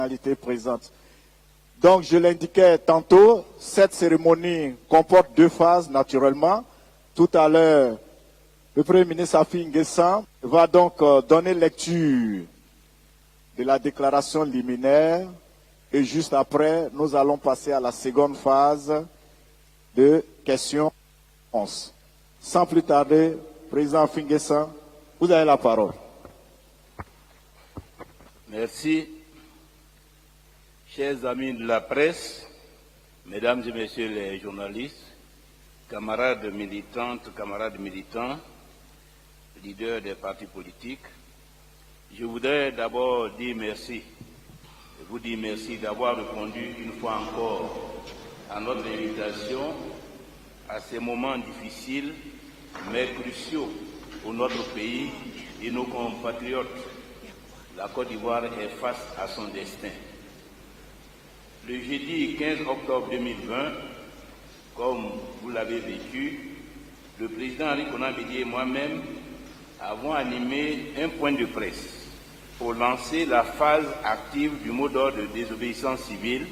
personnalités présentes. Donc, je l'indiquais tantôt, cette cérémonie comporte 2 phases, naturellement. Tout à l'heure, le Premier ministre Afi N'Guessan va donc donner lecture de la déclaration liminaire et juste après, nous allons passer à la seconde phase de questions-réponses. Sans plus tarder, Président Afi N'Guessan, vous avez la parole. Merci. Chers amis de la presse, mesdames et messieurs les journalistes, camarades militantes, camarades militants, leaders des partis politiques, je voudrais d'abord dire merci. Je vous dis merci d'avoir répondu une fois encore à notre invitation à ces moments difficiles mais cruciaux pour notre pays et nos compatriotes. La Côte d'Ivoire est face à son destin. Le jeudi 15 octobre 2020, comme vous l'avez vécu, le président Henri Konan Bédié et moi-même avons animé un point de presse pour lancer la phase active du mot d'ordre de désobéissance civile,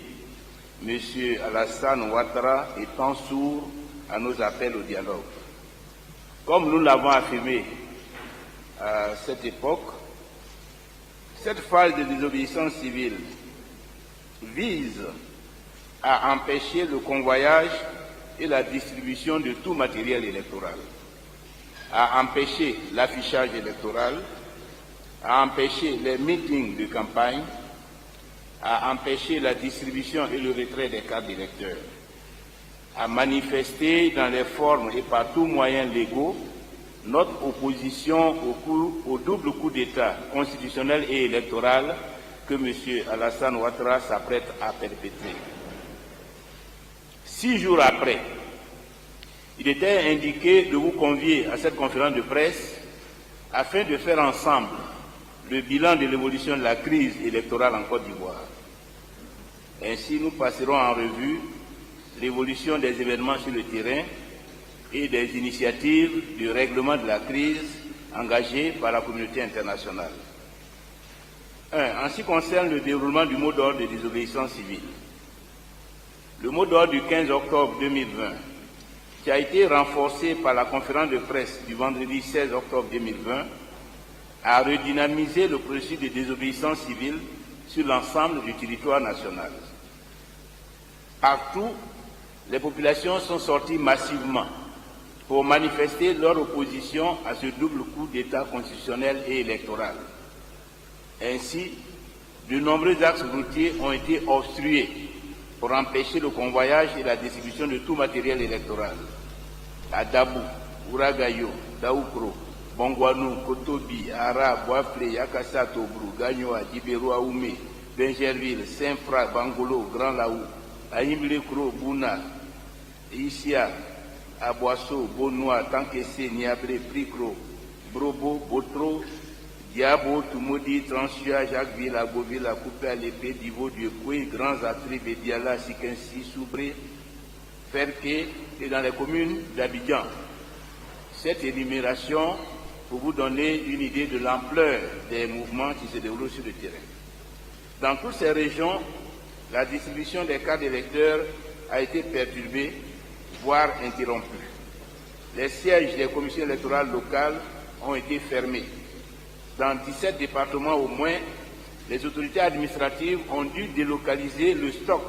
M. Alassane Ouattara étant sourd à nos appels au dialogue. Comme nous l'avons affirmé à cette époque, cette phase de désobéissance civile vise à empêcher le convoyage et la distribution de tout matériel électoral, à empêcher l'affichage électoral, à empêcher les meetings de campagne, à empêcher la distribution et le retrait des cartes d'électeurs, à manifester dans les formes et par tous moyens légaux notre opposition au double coup d'État constitutionnel et électoral que M. Alassane Ouattara s'apprête à perpétrer. 6 jours après, il était indiqué de vous convier à cette conférence de presse afin de faire ensemble le bilan de l'évolution de la crise électorale en Côte d'Ivoire. Ainsi, nous passerons en revue l'évolution des événements sur le terrain et des initiatives de règlement de la crise engagées par la communauté internationale. 1. En ce qui concerne le déroulement du mot d'ordre de désobéissance civile, le mot d'ordre du 15 octobre 2020, qui a été renforcé par la conférence de presse du vendredi 16 octobre 2020, a redynamisé le processus de désobéissance civile sur l'ensemble du territoire national. Partout, les populations sont sorties massivement pour manifester leur opposition à ce double coup d'État constitutionnel et électoral. Ainsi, de nombreux axes routiers ont été obstrués pour empêcher le convoyage et la distribution de tout matériel électoral. À Dabou, Ouragayo, Daoukro, Bongwanou, Kotobi, Ara, Boaflé, Yakassa, Tobrou, Gagnoa, Dibéro, Aoumé, Benjerville, Saint-Fra, Bangolo, Grand Laou, Aïmblé-Kro, Bouna, Issia, Aboasso, Bonois, Tankessé, Niabré, Pricro, Brobo, Botro, Diabo, Tumodi, Transia, Jacquesville, Agoville, Coupé à l'épée, Divo, Dieucoué, Grands Atri, Bédiala, Sikensi, Soubré, Ferké et dans les communes d'Abidjan. Cette énumération pour vous donner une idée de l'ampleur des mouvements qui se déroulent sur le terrain. Dans toutes ces régions, la distribution des cartes d'électeurs a été perturbée, voire interrompue. Les sièges des commissions électorales locales ont été fermés. Dans 17 départements au moins, les autorités administratives ont dû délocaliser le stock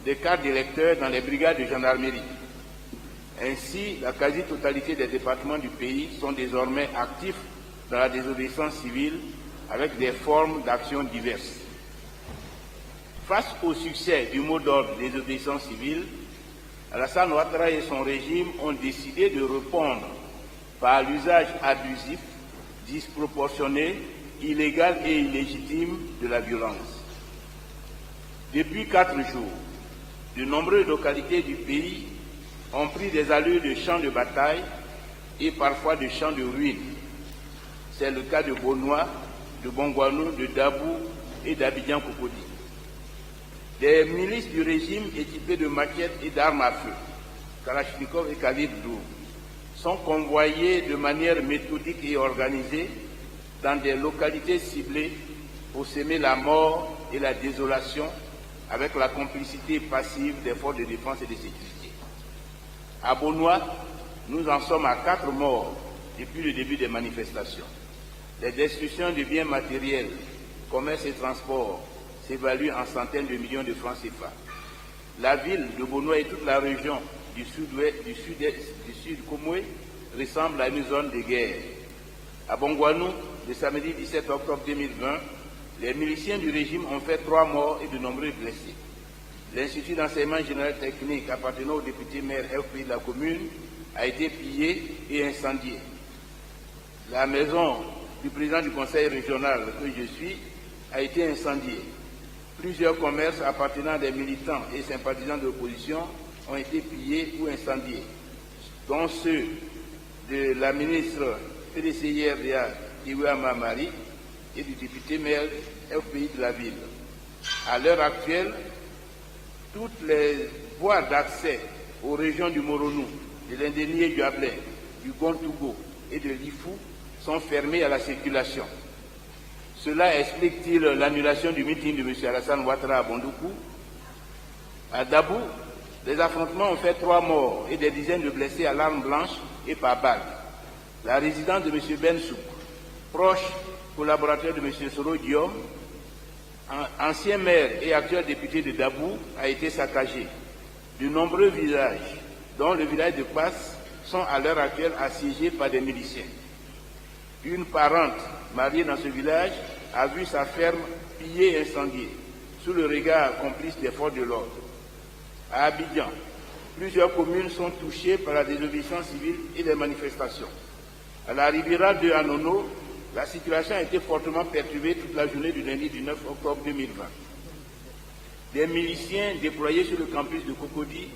de cartes d'électeurs dans les brigades de gendarmerie. Ainsi, la quasi-totalité des départements du pays sont désormais actifs dans la désobéissance civile avec des formes d'action diverses. Face au succès du mot d'ordre de désobéissance civile, Alassane Ouattara et son régime ont décidé de répondre par l'usage abusif, disproportionné, illégal et illégitime de la violence. Depuis 4 jours, de nombreuses localités du pays ont pris des allures de champs de bataille et parfois de champs de ruines. C'est le cas de Bonois, de Bongwanou, de Dabou et d'Abidjan-Cocody. Des milices du régime équipées de maquettes et d'armes à feu, Kalachnikov et calibre 12, sont convoyées de manière méthodique et organisée dans des localités ciblées pour semer la mort et la désolation avec la complicité passive des forces de défense et de sécurité. À Bonois, nous en sommes à 4 morts depuis le début des manifestations. Les destructions de biens matériels, commerce et transport s'évaluent en centaines de millions de francs CFA. La ville de Bonois et toute la région du sud Komoué ressemblent à une zone de guerre. À Bongouanou, le samedi 17 octobre 2020, les miliciens du régime ont fait 3 morts et de nombreux blessés. L'Institut d'enseignement général technique appartenant au député maire FPI de la commune a été pillé et incendié. La maison du président du conseil régional que je suis a été incendiée. Plusieurs commerces appartenant à des militants et sympathisants de l'opposition ont été pillés ou incendiés, dont ceux de la ministre PDCIRDA Iwama Marie et du député maire FPI de la ville. À l'heure actuelle, toutes les voies d'accès aux régions du Moronou, de l'Indénié et du Ablin, du Gontougo et de l'Ifou sont fermées à la circulation. Cela explique-t-il l'annulation du meeting de M. Alassane Ouattara à Bondoukou? À Dabou, les affrontements ont fait 3 morts et des dizaines de blessés à l'arme blanche et par balle. La résidence de M. Bensouk, proche collaborateur de M. Soro Diom, ancien maire et actuel député de Dabou, a été saccagée. De nombreux villages, dont le village de Passe, sont à l'heure actuelle assiégés par des miliciens. Une parente mariée dans ce village a vu sa ferme pillée et incendiée, sous le regard complice des forces de l'ordre. À Abidjan, plusieurs communes sont touchées par la désobéissance civile et les manifestations. À la Riviera de Anono, la situation a été fortement perturbée toute la journée du lundi du 9 octobre 2020. Des miliciens déployés sur le campus de Cocody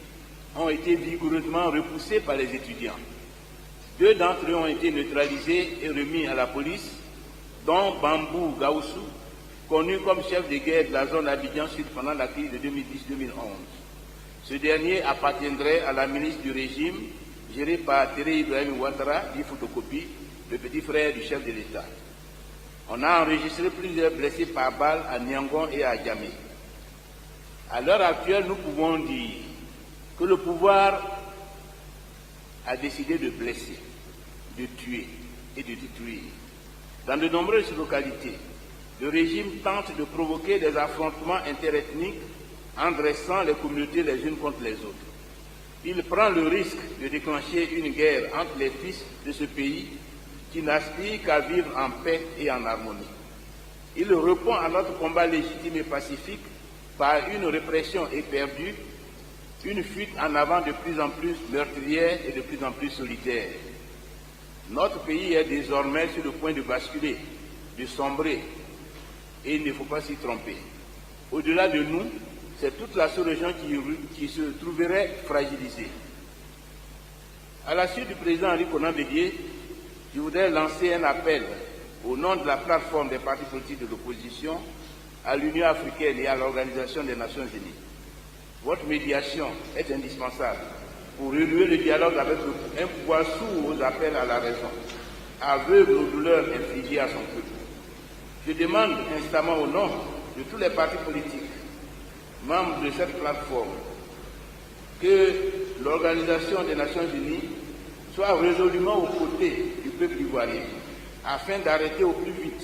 ont été vigoureusement repoussés par les étudiants. 2 d'entre eux ont été neutralisés et remis à la police, dont Bambou Gaoussou, connu comme chef de guerre de la zone Abidjan Sud pendant la crise de 2010-2011. Ce dernier appartiendrait à la milice du régime, gérée par Téré Ibrahim Ouattara, dit Photocopie, le petit frère du chef de l'État. On a enregistré plusieurs blessés par balle à Niangon et à Djamé. À l'heure actuelle, nous pouvons dire que le pouvoir a décidé de blesser, de tuer et de détruire. Dans de nombreuses localités, le régime tente de provoquer des affrontements interethniques en dressant les communautés les unes contre les autres. Il prend le risque de déclencher une guerre entre les fils de ce pays qui n'aspirent qu'à vivre en paix et en harmonie. Il répond à notre combat légitime et pacifique par une répression éperdue, une fuite en avant de plus en plus meurtrière et de plus en plus solitaire. Notre pays est désormais sur le point de basculer, de sombrer, et il ne faut pas s'y tromper. Au-delà de nous, c'est toute la sous-région qui se trouverait fragilisée. À la suite du président Henri Konan Bédié, je voudrais lancer un appel au nom de la plateforme des partis politiques de l'opposition à l'Union africaine et à l'Organisation des Nations Unies. Votre médiation est indispensable pour renouer le dialogue avec un pouvoir sourd aux appels à la raison, aveugle aux douleurs infligées à son peuple. Je demande instamment au nom de tous les partis politiques, membres de cette plateforme, que l'Organisation des Nations Unies soit résolument aux côtés du peuple ivoirien, afin d'arrêter au plus vite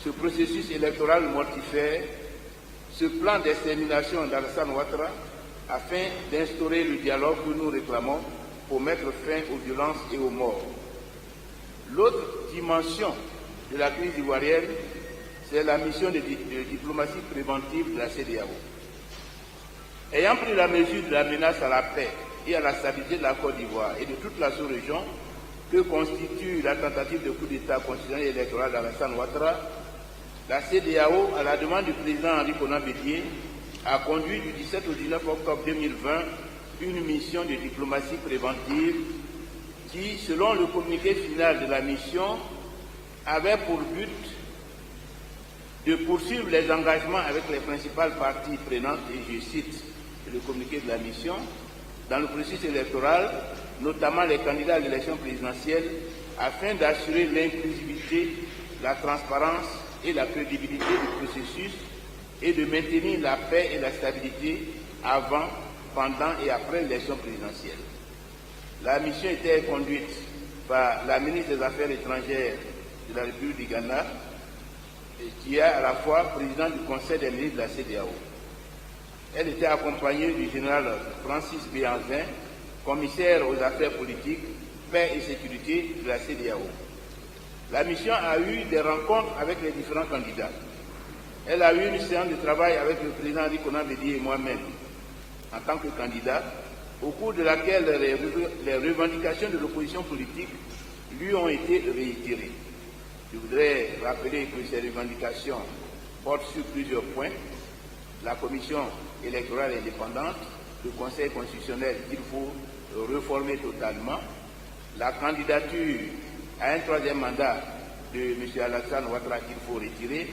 ce processus électoral mortifère, ce plan d'extermination d'Alassane Ouattara, afin d'instaurer le dialogue que nous réclamons pour mettre fin aux violences et aux morts. L'autre dimension de la crise ivoirienne, c'est la mission de diplomatie préventive de la CEDEAO. Ayant pris la mesure de la menace à la paix et à la stabilité de la Côte d'Ivoire et de toute la sous-région que constitue la tentative de coup d'État constitutionnel et électoral d'Alassane Ouattara, la CEDEAO, à la demande du président Henri Konan Bédié, a conduit du 17 au 19 octobre 2020 une mission de diplomatie préventive qui, selon le communiqué final de la mission, avait pour but de poursuivre les engagements avec les principales parties prenantes, et je cite le communiqué de la mission, dans le processus électoral, notamment les candidats à l'élection présidentielle, afin d'assurer l'inclusivité, la transparence et la crédibilité du processus, et de maintenir la paix et la stabilité avant, pendant et après l'élection présidentielle. La mission était conduite par la ministre des Affaires étrangères de la République du Ghana, qui est à la fois président du Conseil des ministres de la CEDEAO. Elle était accompagnée du général Francis Béhanzin, commissaire aux affaires politiques, paix et sécurité de la CEDEAO. La mission a eu des rencontres avec les différents candidats. Elle a eu une séance de travail avec le président Henri Konan Bédié et moi-même, en tant que candidat, au cours de laquelle les revendications de l'opposition politique lui ont été réitérées. Je voudrais rappeler que ces revendications portent sur plusieurs points: la commission électorale indépendante, le Conseil constitutionnel qu'il faut reformer totalement, la candidature à un troisième mandat de M. Alassane Ouattara qu'il faut retirer,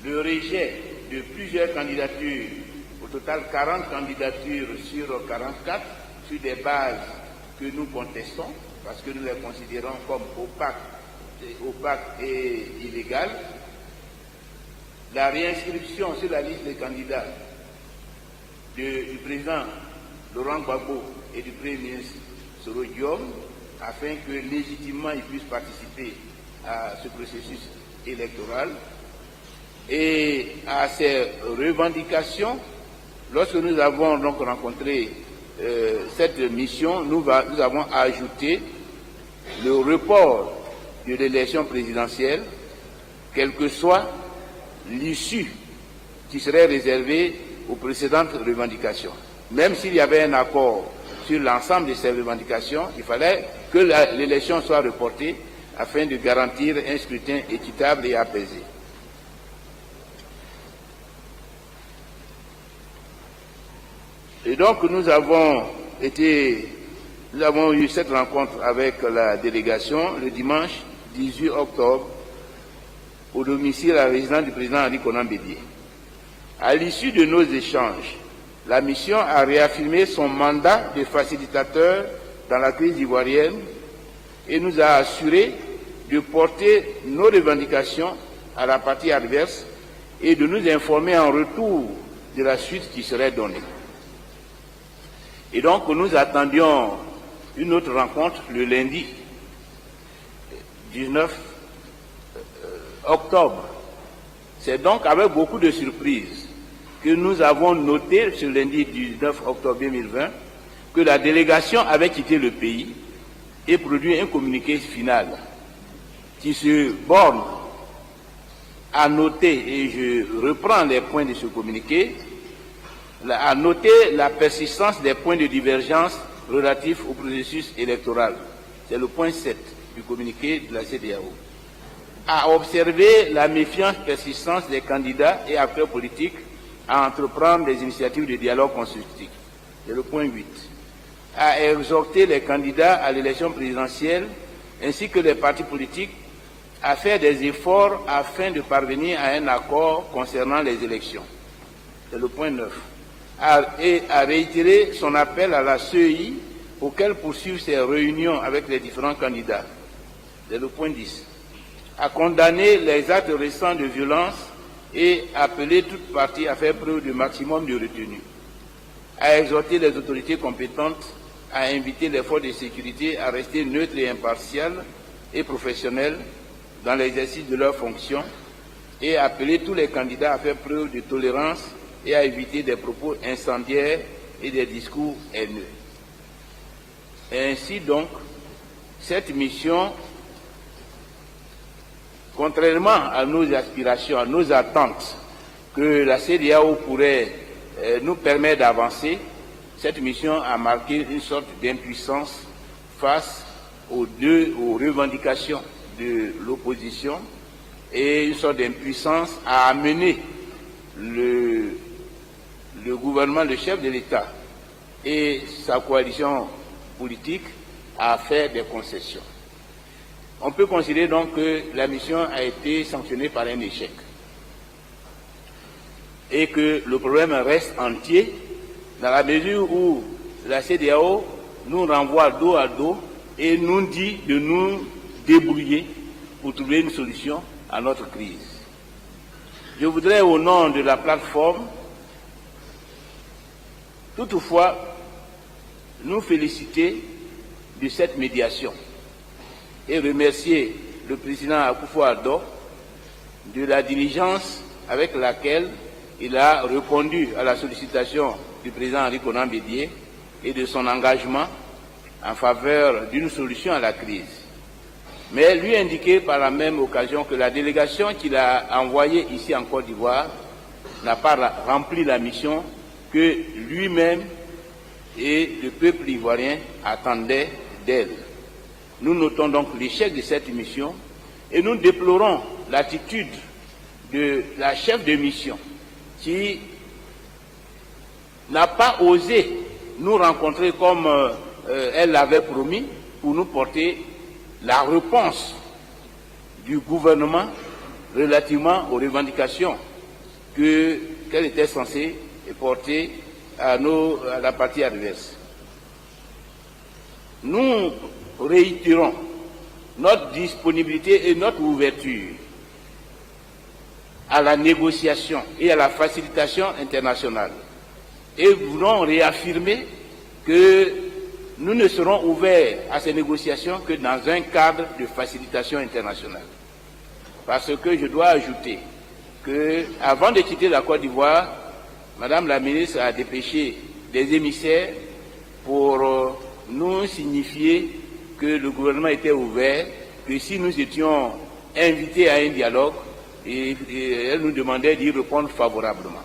le rejet de plusieurs candidatures, au total 40 candidatures sur 44, sur des bases que nous contestons, parce que nous les considérons comme opaques et illégales, la réinscription sur la liste des candidats du président Laurent Gbagbo et du Premier ministre Soro Diom, afin que légitimement ils puissent participer à ce processus électoral. Et à ces revendications, lorsque nous avons donc rencontré cette mission, nous avons ajouté le report de l'élection présidentielle, quelle que soit l'issue qui serait réservée aux précédentes revendications. Même s'il y avait un accord sur l'ensemble de ces revendications, il fallait que l'élection soit reportée afin de garantir un scrutin équitable et apaisé. Et donc nous avons eu cette rencontre avec la délégation le dimanche 18 octobre au domicile à la résidence du président Henri Konan Bédié. À l'issue de nos échanges, la mission a réaffirmé son mandat de facilitateur dans la crise ivoirienne et nous a assuré de porter nos revendications à la partie adverse et de nous informer en retour de la suite qui serait donnée. Et donc nous attendions une autre rencontre le lundi 19 octobre. C'est donc avec beaucoup de surprises que nous avons noté ce lundi 19 octobre 2020 que la délégation avait quitté le pays et produit un communiqué final qui se borne à noter, et je reprends les points de ce communiqué, à noter la persistance des points de divergence relatifs au processus électoral. C'est le point 7 du communiqué de la CEDEAO. À observer la méfiance persistante des candidats et acteurs politiques à entreprendre des initiatives de dialogue constructif. C'est le point 8. À exhorter les candidats à l'élection présidentielle ainsi que les partis politiques à faire des efforts afin de parvenir à un accord concernant les élections. C'est le point 9. Et à réitérer son appel à la CEI pour qu'elle poursuive ses réunions avec les différents candidats. C'est le point 10. À condamner les actes récents de violence et appeler toute partie à faire preuve du maximum de retenue. À exhorter les autorités compétentes à inviter les forces de sécurité à rester neutres et impartiales et professionnelles dans l'exercice de leurs fonctions et appeler tous les candidats à faire preuve de tolérance et à éviter des propos incendiaires et des discours haineux. Ainsi donc, cette mission, contrairement à nos aspirations, à nos attentes, que la CEDEAO pourrait nous permettre d'avancer, cette mission a marqué une sorte d'impuissance face aux revendications de l'opposition et une sorte d'impuissance à amener le gouvernement, le chef de l'État et sa coalition politique à faire des concessions. On peut considérer donc que la mission a été sanctionnée par un échec et que le problème reste entier dans la mesure où la CEDEAO nous renvoie dos à dos et nous dit de nous débrouiller pour trouver une solution à notre crise. Je voudrais, au nom de la plateforme, toutefois, nous féliciter de cette médiation et remercier le président Akufo-Addo de la diligence avec laquelle il a répondu à la sollicitation du président Henri Konan Bédié et de son engagement en faveur d'une solution à la crise. Mais lui indiquer par la même occasion que la délégation qu'il a envoyée ici en Côte d'Ivoire n'a pas rempli la mission que lui-même et le peuple ivoirien attendaient d'elle. Nous notons donc l'échec de cette mission et nous déplorons l'attitude de la chef de mission qui n'a pas osé nous rencontrer comme elle l'avait promis pour nous porter la réponse du gouvernement relativement aux revendications qu'elle était censée porter à la partie adverse. Nous réitérons notre disponibilité et notre ouverture à la négociation et à la facilitation internationale. Et voulons réaffirmer que nous ne serons ouverts à ces négociations que dans un cadre de facilitation internationale. Parce que je dois ajouter que, avant de quitter la Côte d'Ivoire, Madame la ministre a dépêché des émissaires pour nous signifier que le gouvernement était ouvert, que si nous étions invités à un dialogue, et elle nous demandait d'y répondre favorablement.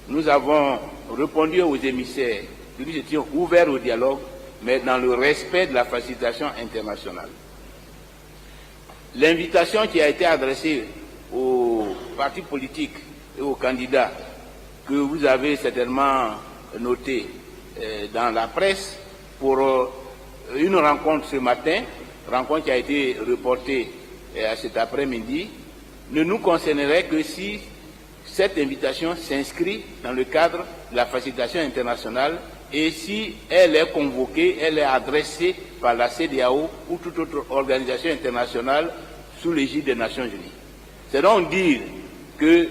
Nous avons répondu aux émissaires que nous étions ouverts au dialogue, mais dans le respect de la facilitation internationale. L'invitation qui a été adressée aux partis politiques et aux candidats, que vous avez certainement noté dans la presse, pour une rencontre ce matin, rencontre qui a été reportée à cet après-midi, ne nous concernerait que si cette invitation s'inscrit dans le cadre de la facilitation internationale et si elle est convoquée, elle est adressée par la CEDEAO ou toute autre organisation internationale sous l'égide des Nations Unies. C'est donc dire que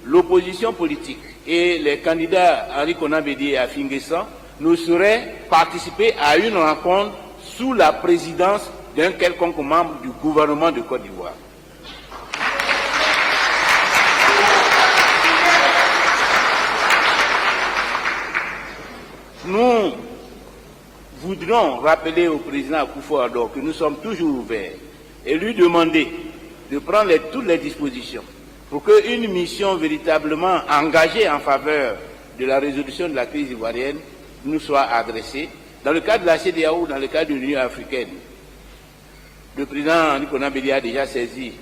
l'opposition politique et les candidats Henri Konan Bédié et Affi N'Guessan ne sauraient participer à une rencontre sous la présidence d'un quelconque membre du gouvernement de Côte d'Ivoire. Nous voudrions rappeler au président Akufo-Addo que nous sommes toujours ouverts et lui demander de prendre toutes les dispositions pour qu'une mission véritablement engagée en faveur de la résolution de la crise ivoirienne nous soit adressée dans le cadre de la CEDEAO ou dans le cadre de l'Union africaine. Le président Henri Konan Bédié a déjà saisi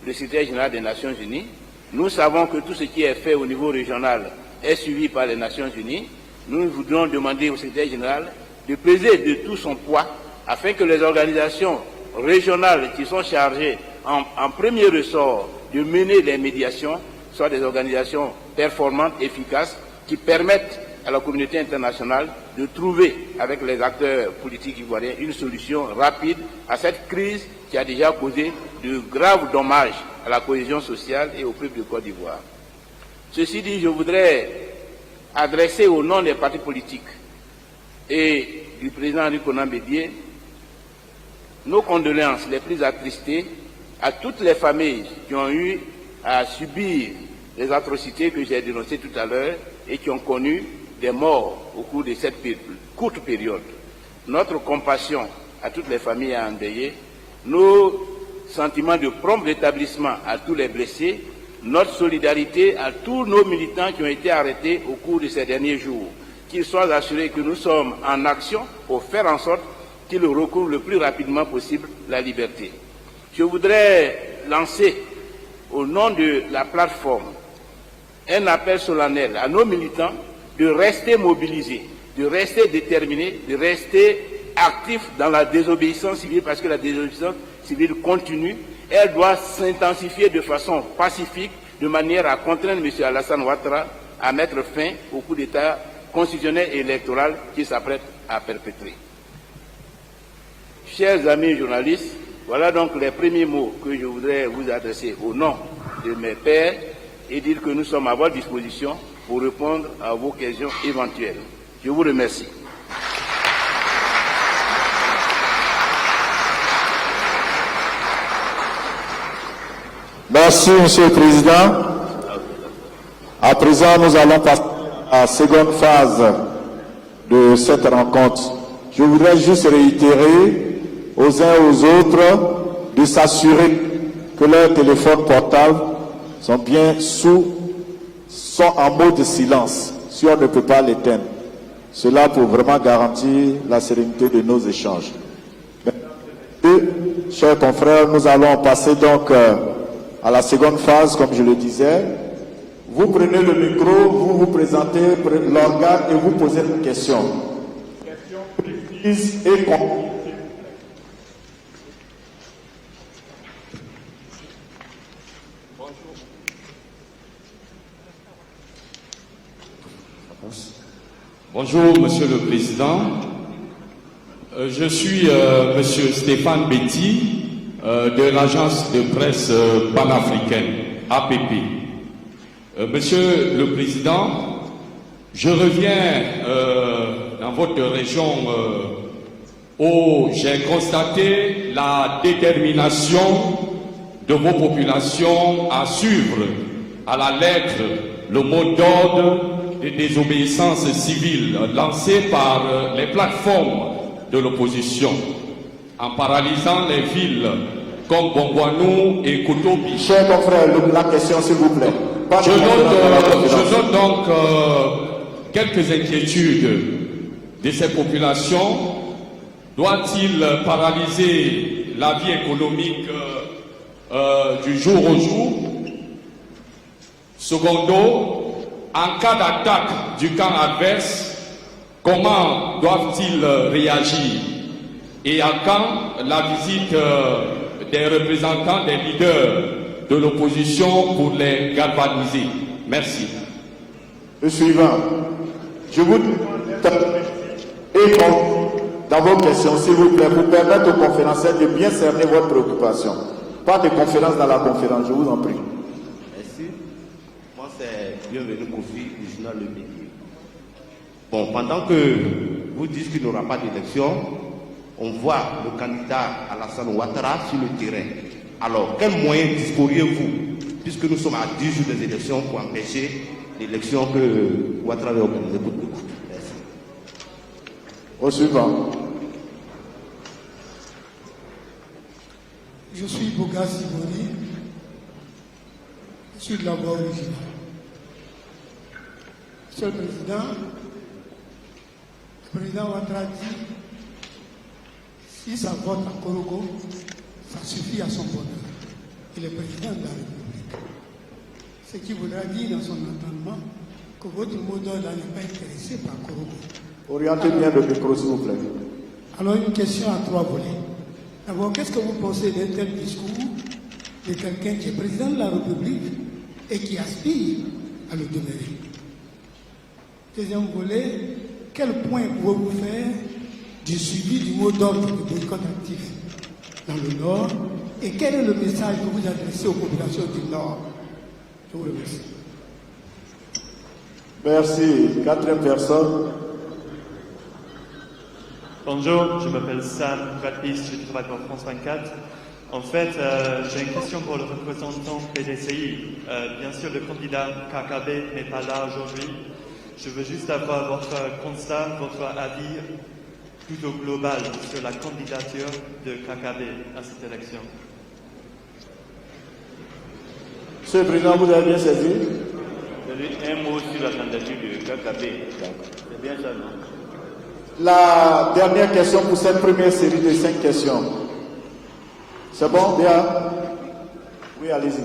le secrétaire général des Nations Unies. Nous savons que tout ce qui est fait au niveau régional est suivi par les Nations Unies. Nous voudrions demander au secrétaire général de peser de tout son poids afin que les organisations régionales qui sont chargées en premier ressort de mener les médiations soient des organisations performantes, efficaces, qui permettent à la communauté internationale de trouver avec les acteurs politiques ivoiriens une solution rapide à cette crise qui a déjà causé de graves dommages à la cohésion sociale et au peuple de Côte d'Ivoire. Ceci dit, je voudrais adresser au nom des partis politiques et du président Henri Konan Bédié nos condoléances les plus attristées à toutes les familles qui ont eu à subir les atrocités que j'ai dénoncées tout à l'heure et qui ont connu des morts au cours de cette courte période. Notre compassion à toutes les familles endeuillées, nos sentiments de prompt rétablissement à tous les blessés, notre solidarité à tous nos militants qui ont été arrêtés au cours de ces derniers jours, qu'ils soient assurés que nous sommes en action pour faire en sorte qu'ils recouvrent le plus rapidement possible la liberté. Je voudrais lancer au nom de la plateforme un appel solennel à nos militants de rester mobilisés, de rester déterminés, de rester actifs dans la désobéissance civile, parce que la désobéissance civile continue. Elle doit s'intensifier de façon pacifique, de manière à contraindre M. Alassane Ouattara à mettre fin au coup d'État constitutionnel et électoral qu'il s'apprête à perpétrer. Chers amis journalistes, voilà donc les premiers mots que je voudrais vous adresser au nom de mes pairs et dire que nous sommes à votre disposition pour répondre à vos questions éventuelles. Je vous remercie. Merci, Monsieur le Président. À présent, nous allons passer à la seconde phase de cette rencontre. Je voudrais juste réitérer aux uns et aux autres de s'assurer que leurs téléphones portables sont bien sont en mode silence, si on ne peut pas l'éteindre. Cela pour vraiment garantir la sérénité de nos échanges. Chers confrères, nous allons passer donc à la seconde phase, comme je le disais. Vous prenez le micro, vous vous présentez l'organe et vous posez une question. Question précise et concrète. Bonjour, Monsieur le Président. Je suis Monsieur Stéphane Betty de l'agence de presse panafricaine, APP. Monsieur le Président, je reviens dans votre région où j'ai constaté la détermination de vos populations à suivre à la lettre le mot d'ordre de désobéissance civile lancé par les plateformes de l'opposition en paralysant les villes comme Bongouanou et Koutobi. Chers confrères, la question s'il vous plaît. Je note donc quelques inquiétudes de ces populations. Doit-il paralyser la vie économique du jour au jour? Secondo, en cas d'attaque du camp adverse, comment doivent-ils réagir? Et à quand la visite des représentants des leaders de l'opposition pour les galvaniser? Merci. Le suivant. Je vous demande et dans vos questions, s'il vous plaît, pour permettre aux conférenciers de bien cerner votre préoccupation. Pas de conférence dans la conférence, je vous en prie. Merci. Moi, c'est bienvenu Kofi du journal Le Midi. Bon, pendant que vous dites qu'il n'y aura pas d'élection, on voit le candidat Alassane Ouattara sur le terrain. Alors, quels moyens disposeriez-vous, puisque nous sommes à 10 jours des élections, pour empêcher l'élection que Ouattara avait organisée pour nous? Merci. Au suivant. Je suis Boga Siboni. Je suis de la voie originale. Monsieur le Président Ouattara dit si ça vote à Korogo, ça suffit à son bonheur. Il est président de la République. Ce qui voudra dire dans son entendement que votre mot d'ordre n'est pas intéressé par Korogo. Orientez bien le micro, s'il vous plaît. Alors, une question à 3 volets. D'abord, qu'est-ce que vous pensez d'un tel discours de quelqu'un qui est président de la République et qui aspire à le demeurer? Deuxième volet, quel point pouvez-vous faire du suivi du mot d'ordre de boycott actif dans le Nord et quel est le message que vous adressez aux populations du Nord? Je vous remercie. Merci. Quatrième personne. Bonjour, je m'appelle Sam Bradley, je travaille pour France 24. En fait, j'ai une question pour le représentant PDCI. Bien sûr, le candidat KKB n'est pas là aujourd'hui. Je veux juste avoir votre constat, votre avis plutôt global sur la candidature de KKB à cette élection. Monsieur le Président, vous avez bien saisi? Un mot sur la candidature de KKB. C'est bien ça, non? La dernière question pour cette première série de 5 questions. C'est bon, bien? Oui, allez-y.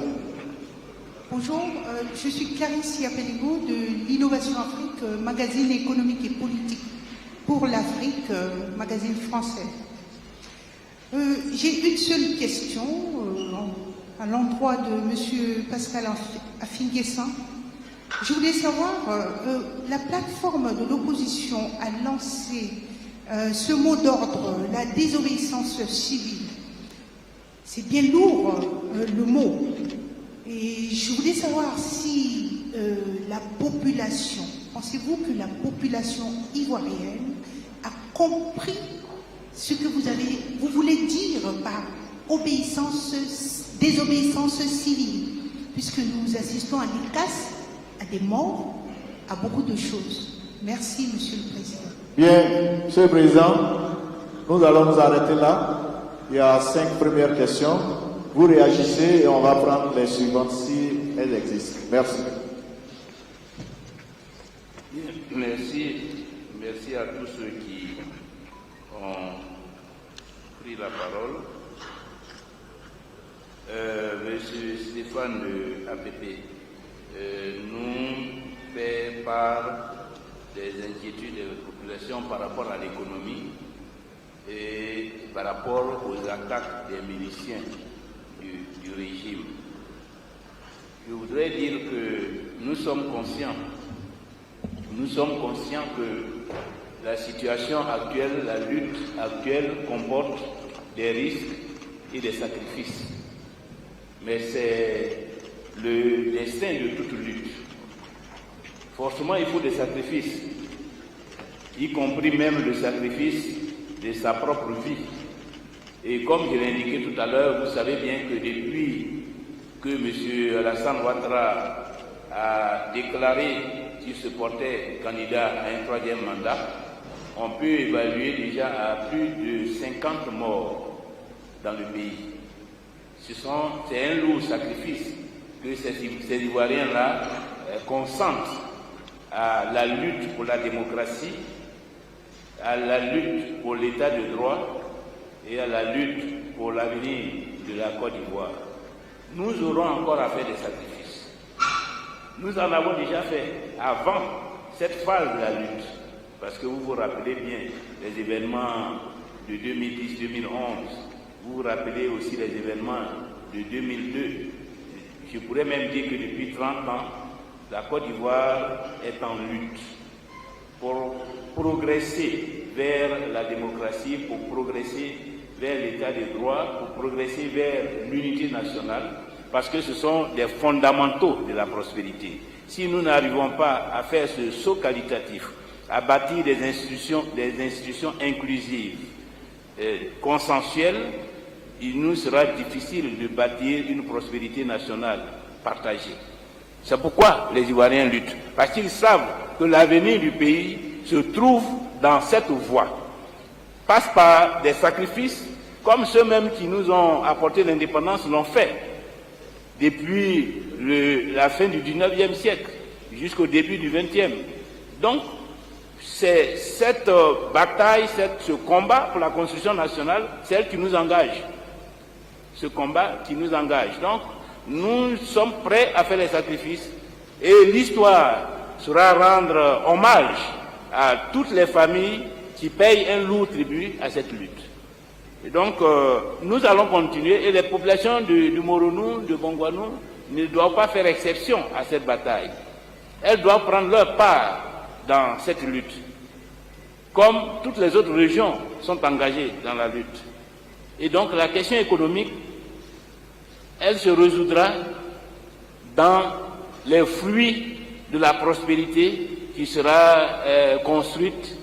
Bonjour, je suis Clarisse Yapeligo de l'Innovation Afrique, magazine économique et politique pour l'Afrique, magazine français. J'ai une seule question à l'endroit de M. Pascal Affi-N'Guessan. Je voulais savoir, la plateforme de l'opposition a lancé ce mot d'ordre, la désobéissance civile. C'est bien lourd le mot. Et je voulais savoir si la population, pensez-vous que la population ivoirienne a compris ce que vous voulez dire par désobéissance civile, puisque nous assistons à des casses, à des morts, à beaucoup de choses. Merci, Monsieur le Président. Bien, Monsieur le Président, nous allons nous arrêter là. Il y a 5 premières questions. Vous réagissez et on va prendre les suivantes si elles existent. Merci. Merci à tous ceux qui ont pris la parole. Monsieur Stéphane de APP nous fait part des inquiétudes de la population par rapport à l'économie et par rapport aux attaques des miliciens du régime. Je voudrais dire que nous sommes conscients que la situation actuelle, la lutte actuelle comporte des risques et des sacrifices. Mais c'est le destin de toute lutte. Forcément, il faut des sacrifices, y compris même le sacrifice de sa propre vie. Et comme je l'ai indiqué tout à l'heure, vous savez bien que depuis que M. Alassane Ouattara a déclaré qu'il se portait candidat à un 3e mandat, on peut évaluer déjà à plus de 50 morts dans le pays. C'est un lourd sacrifice que ces Ivoiriens-là consentent à la lutte pour la démocratie, à la lutte pour l'état de droit et à la lutte pour l'avenir de la Côte d'Ivoire. Nous aurons encore à faire des sacrifices. Nous en avons déjà fait avant cette phase de la lutte, parce que vous vous rappelez bien les événements de 2010-2011, vous vous rappelez aussi les événements de 2002. Je pourrais même dire que depuis 30 ans, la Côte d'Ivoire est en lutte pour progresser vers la démocratie, pour progresser vers l'état de droit, pour progresser vers l'unité nationale, parce que ce sont des fondamentaux de la prospérité. Si nous n'arrivons pas à faire ce saut qualitatif, à bâtir des institutions inclusives, consensuelles, il nous sera difficile de bâtir une prospérité nationale partagée. C'est pourquoi les Ivoiriens luttent, parce qu'ils savent que l'avenir du pays se trouve dans cette voie, passe par des sacrifices comme ceux-mêmes qui nous ont apporté l'indépendance l'ont fait depuis la fin du 19e siècle jusqu'au début du 20e. Donc, c'est cette bataille, ce combat pour la construction nationale, celle qui nous engage. Ce combat qui nous engage. Donc, nous sommes prêts à faire les sacrifices et l'histoire sera rendre hommage à toutes les familles qui payent un lourd tribut à cette lutte. Et donc, nous allons continuer et les populations de Moronou, de Bongouanou ne doivent pas faire exception à cette bataille. Elles doivent prendre leur part dans cette lutte, comme toutes les autres régions sont engagées dans la lutte. Et donc, la question économique, elle se résoudra dans les fruits de la prospérité qui sera construite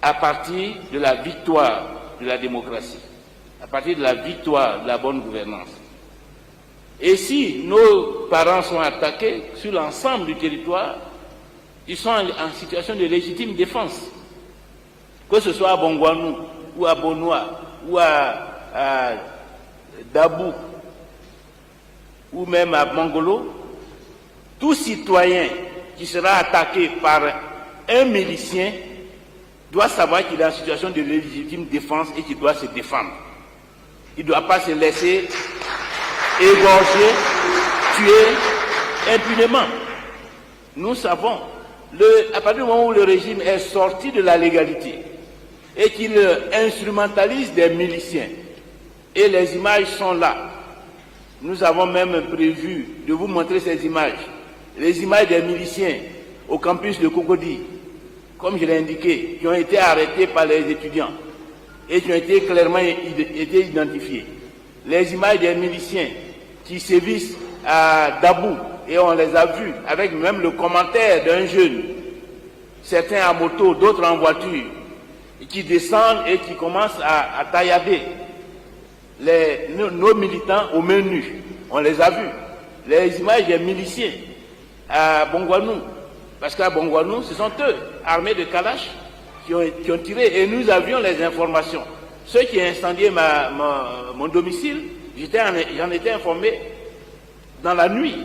à partir de la victoire de la démocratie, à partir de la victoire de la bonne gouvernance. Et si nos parents sont attaqués sur l'ensemble du territoire, ils sont en situation de légitime défense. Que ce soit à Bongouanou, ou à Bonoua, ou à Dabou, ou même à Mangolo, tout citoyen qui sera attaqué par un milicien doit savoir qu'il est en situation de légitime défense et qu'il doit se défendre. Il ne doit pas se laisser égorger, tuer impunément. Nous savons, à partir du moment où le régime est sorti de la légalité et qu'il instrumentalise des miliciens, et les images sont là, nous avons même prévu de vous montrer ces images, les images des miliciens au campus de Cocody, comme je l'ai indiqué, qui ont été arrêtés par les étudiants et qui ont été clairement identifiés. Les images des miliciens qui sévissent à Dabou, et on les a vus, avec même le commentaire d'un jeune, certains à moto, d'autres en voiture, qui descendent et qui commencent à taillader nos militants aux mains nues. On les a vus. Les images des miliciens à Bongouanou, parce qu'à Bongouanou, ce sont eux, armés de Kalash, qui ont tiré, et nous avions les informations. Ceux qui ont incendié mon domicile, j'en étais informé dans la nuit.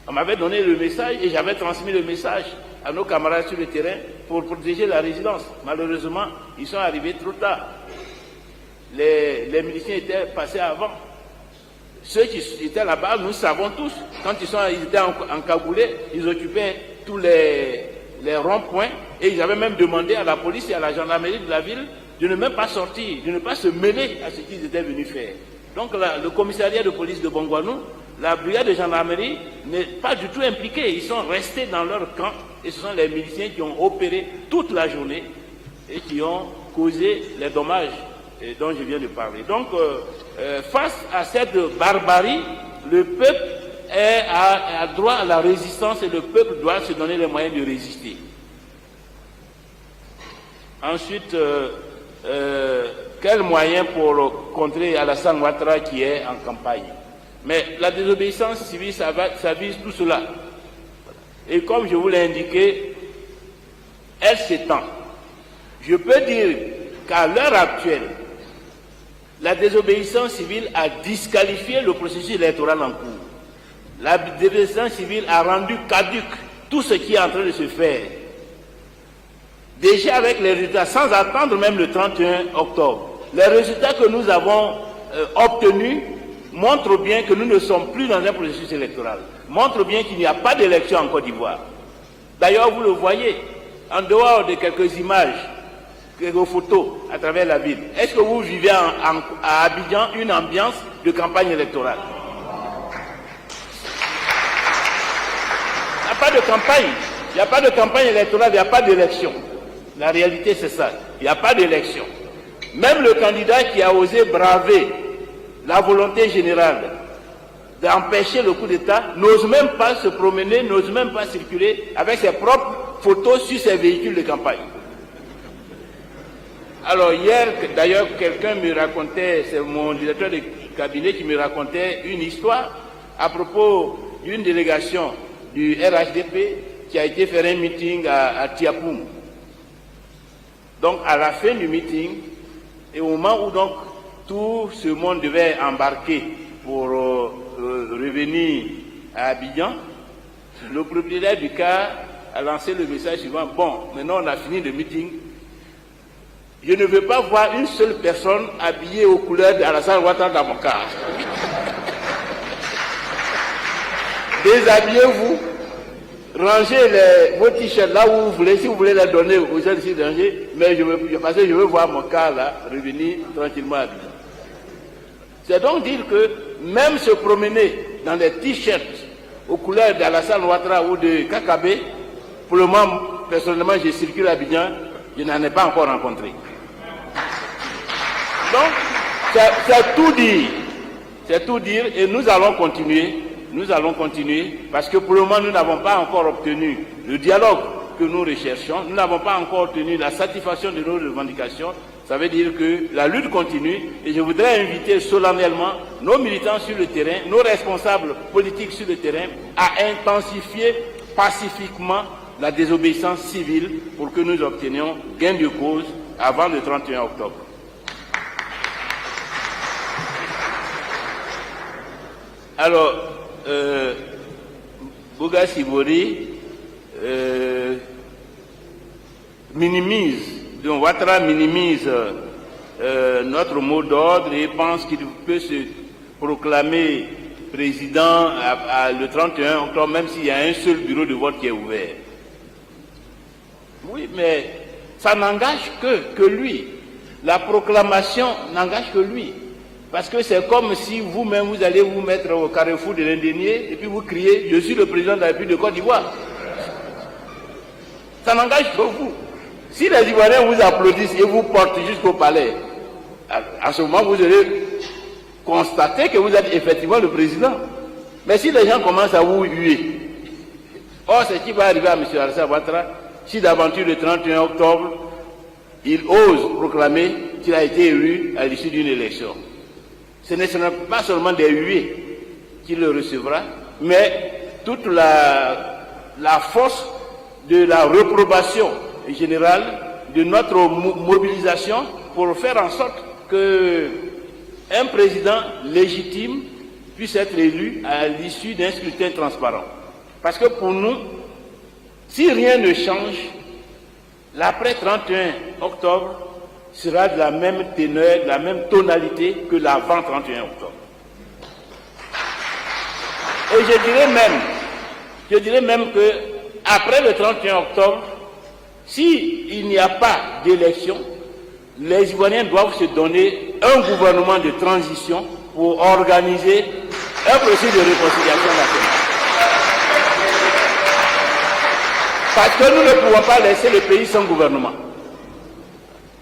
On m'avait donné le message et j'avais transmis le message à nos camarades sur le terrain pour protéger la résidence. Malheureusement, ils sont arrivés trop tard. Les miliciens étaient passés avant. Ceux qui étaient là-bas, nous savons tous, quand ils étaient encagoulés, ils occupaient tous les ronds-points et ils avaient même demandé à la police et à la gendarmerie de la ville de ne même pas sortir, de ne pas se mêler à ce qu'ils étaient venus faire. Donc le commissariat de police de Bongouanou, la brigade de gendarmerie n'est pas du tout impliquée. Ils sont restés dans leur camp et ce sont les miliciens qui ont opéré toute la journée et qui ont causé les dommages dont je viens de parler. Donc, face à cette barbarie, le peuple a droit à la résistance et le peuple doit se donner les moyens de résister. Ensuite, quels moyens pour contrer Alassane Ouattara qui est en campagne? Mais la désobéissance civile, ça vise tout cela. Et comme je vous l'ai indiqué, elle s'étend. Je peux dire qu'à l'heure actuelle, la désobéissance civile a disqualifié le processus électoral en cours. La désobéissance civile a rendu caduque tout ce qui est en train de se faire. Déjà avec les résultats, sans attendre même le 31 octobre, les résultats que nous avons obtenus montrent bien que nous ne sommes plus dans un processus électoral, montrent bien qu'il n'y a pas d'élection en Côte d'Ivoire. D'ailleurs, vous le voyez, en dehors de quelques images, quelques photos à travers la ville, est-ce que vous vivez à Abidjan une ambiance de campagne électorale? Il n'y a pas de campagne, il n'y a pas de campagne électorale, il n'y a pas d'élection. La réalité, c'est ça, il n'y a pas d'élection. Même le candidat qui a osé braver la volonté générale d'empêcher le coup d'État n'ose même pas se promener, n'ose même pas circuler avec ses propres photos sur ses véhicules de campagne. Alors hier, d'ailleurs, quelqu'un me racontait, c'est mon directeur de cabinet qui me racontait une histoire à propos d'une délégation du RHDP qui a été faire un meeting à Tiapoum. Donc à la fin du meeting, et au moment où donc tout ce monde devait embarquer pour revenir à Abidjan, le propriétaire du car a lancé le message suivant: bon, maintenant on a fini le meeting, je ne veux pas voir une seule personne habillée aux couleurs d'Alassane Ouattara dans mon car. Déshabillez-vous, rangez vos t-shirts là où vous voulez, si vous voulez les donner aux gens ici rangés, mais parce que je veux voir mon car là revenir tranquillement à Abidjan. C'est donc dire que même se promener dans des t-shirts aux couleurs d'Alassane Ouattara ou de Kakabé, pour le moment, personnellement, je circule à Abidjan, je n'en ai pas encore rencontré. Donc, c'est tout dire. C'est tout dire et nous allons continuer. Nous allons continuer parce que pour le moment, nous n'avons pas encore obtenu le dialogue que nous recherchons. Nous n'avons pas encore obtenu la satisfaction de nos revendications. Ça veut dire que la lutte continue et je voudrais inviter solennellement nos militants sur le terrain, nos responsables politiques sur le terrain à intensifier pacifiquement la désobéissance civile pour que nous obtenions gain de cause avant le 31 octobre. Alors, Bouga Sibori donc Ouattara minimise notre mot d'ordre et pense qu'il peut se proclamer président le 31 octobre, même s'il y a un seul bureau de vote qui est ouvert. Oui, mais ça n'engage que lui. La proclamation n'engage que lui. Parce que c'est comme si vous-même, vous allez vous mettre au carrefour de l'Indénié et puis vous criez « Je suis le président de la République de Côte d'Ivoire ». Ça n'engage que vous. Si les Ivoiriens vous applaudissent et vous portent jusqu'au palais, à ce moment, vous allez constater que vous êtes effectivement le président. Mais si les gens commencent à vous huer, or ce qui va arriver à M. Alassane Ouattara, si d'aventure le 31 octobre, il ose proclamer qu'il a été élu à l'issue d'une élection. Ce ne sera pas seulement des huées qu'il le recevra, mais toute la force de la reprobation générale, de notre mobilisation pour faire en sorte qu'un président légitime puisse être élu à l'issue d'un scrutin transparent. Parce que pour nous, si rien ne change, l'après 31 octobre sera de la même teneur, de la même tonalité que l'avant 31 octobre. Et je dirais même que après le 31 octobre, s'il n'y a pas d'élection, les Ivoiriens doivent se donner un gouvernement de transition pour organiser un processus de réconciliation nationale. Parce que nous ne pouvons pas laisser le pays sans gouvernement.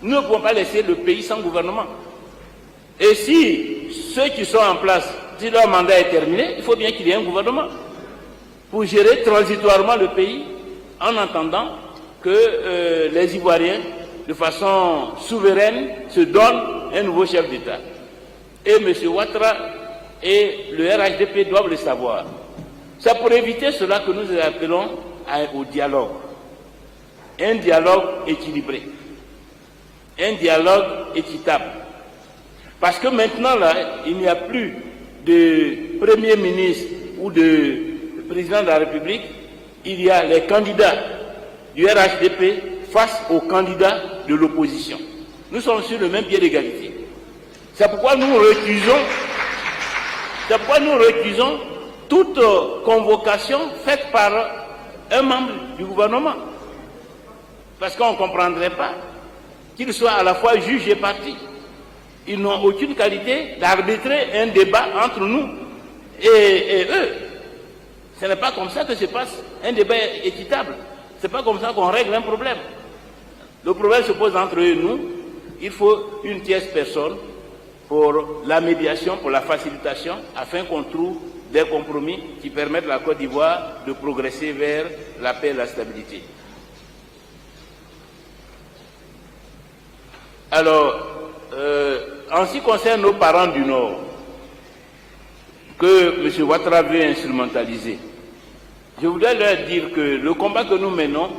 Nous ne pouvons pas laisser le pays sans gouvernement. Et si ceux qui sont en place, si leur mandat est terminé, il faut bien qu'il y ait un gouvernement pour gérer transitoirement le pays en attendant que les Ivoiriens, de façon souveraine, se donnent un nouveau chef d'État. Et M. Ouattara et le RHDP doivent le savoir. C'est pour éviter cela que nous appelons au dialogue. Un dialogue équilibré. Un dialogue équitable. Parce que maintenant, là, il n'y a plus de Premier ministre ou de Président de la République. Il y a les candidats du RHDP face aux candidats de l'opposition. Nous sommes sur le même pied d'égalité. C'est pourquoi nous recusons toute convocation faite par un membre du gouvernement. Parce qu'on ne comprendrait pas qu'ils soient à la fois juges et partis. Ils n'ont aucune qualité d'arbitrer un débat entre nous et eux. Ce n'est pas comme ça que se passe un débat équitable. Ce n'est pas comme ça qu'on règle un problème. Le problème se pose entre eux et nous. Il faut une tierce personne pour la médiation, pour la facilitation, afin qu'on trouve des compromis qui permettent à la Côte d'Ivoire de progresser vers la paix et la stabilité. Alors, en ce qui concerne nos parents du Nord, que M. Ouattara veut instrumentaliser, je voudrais leur dire que le combat que nous menons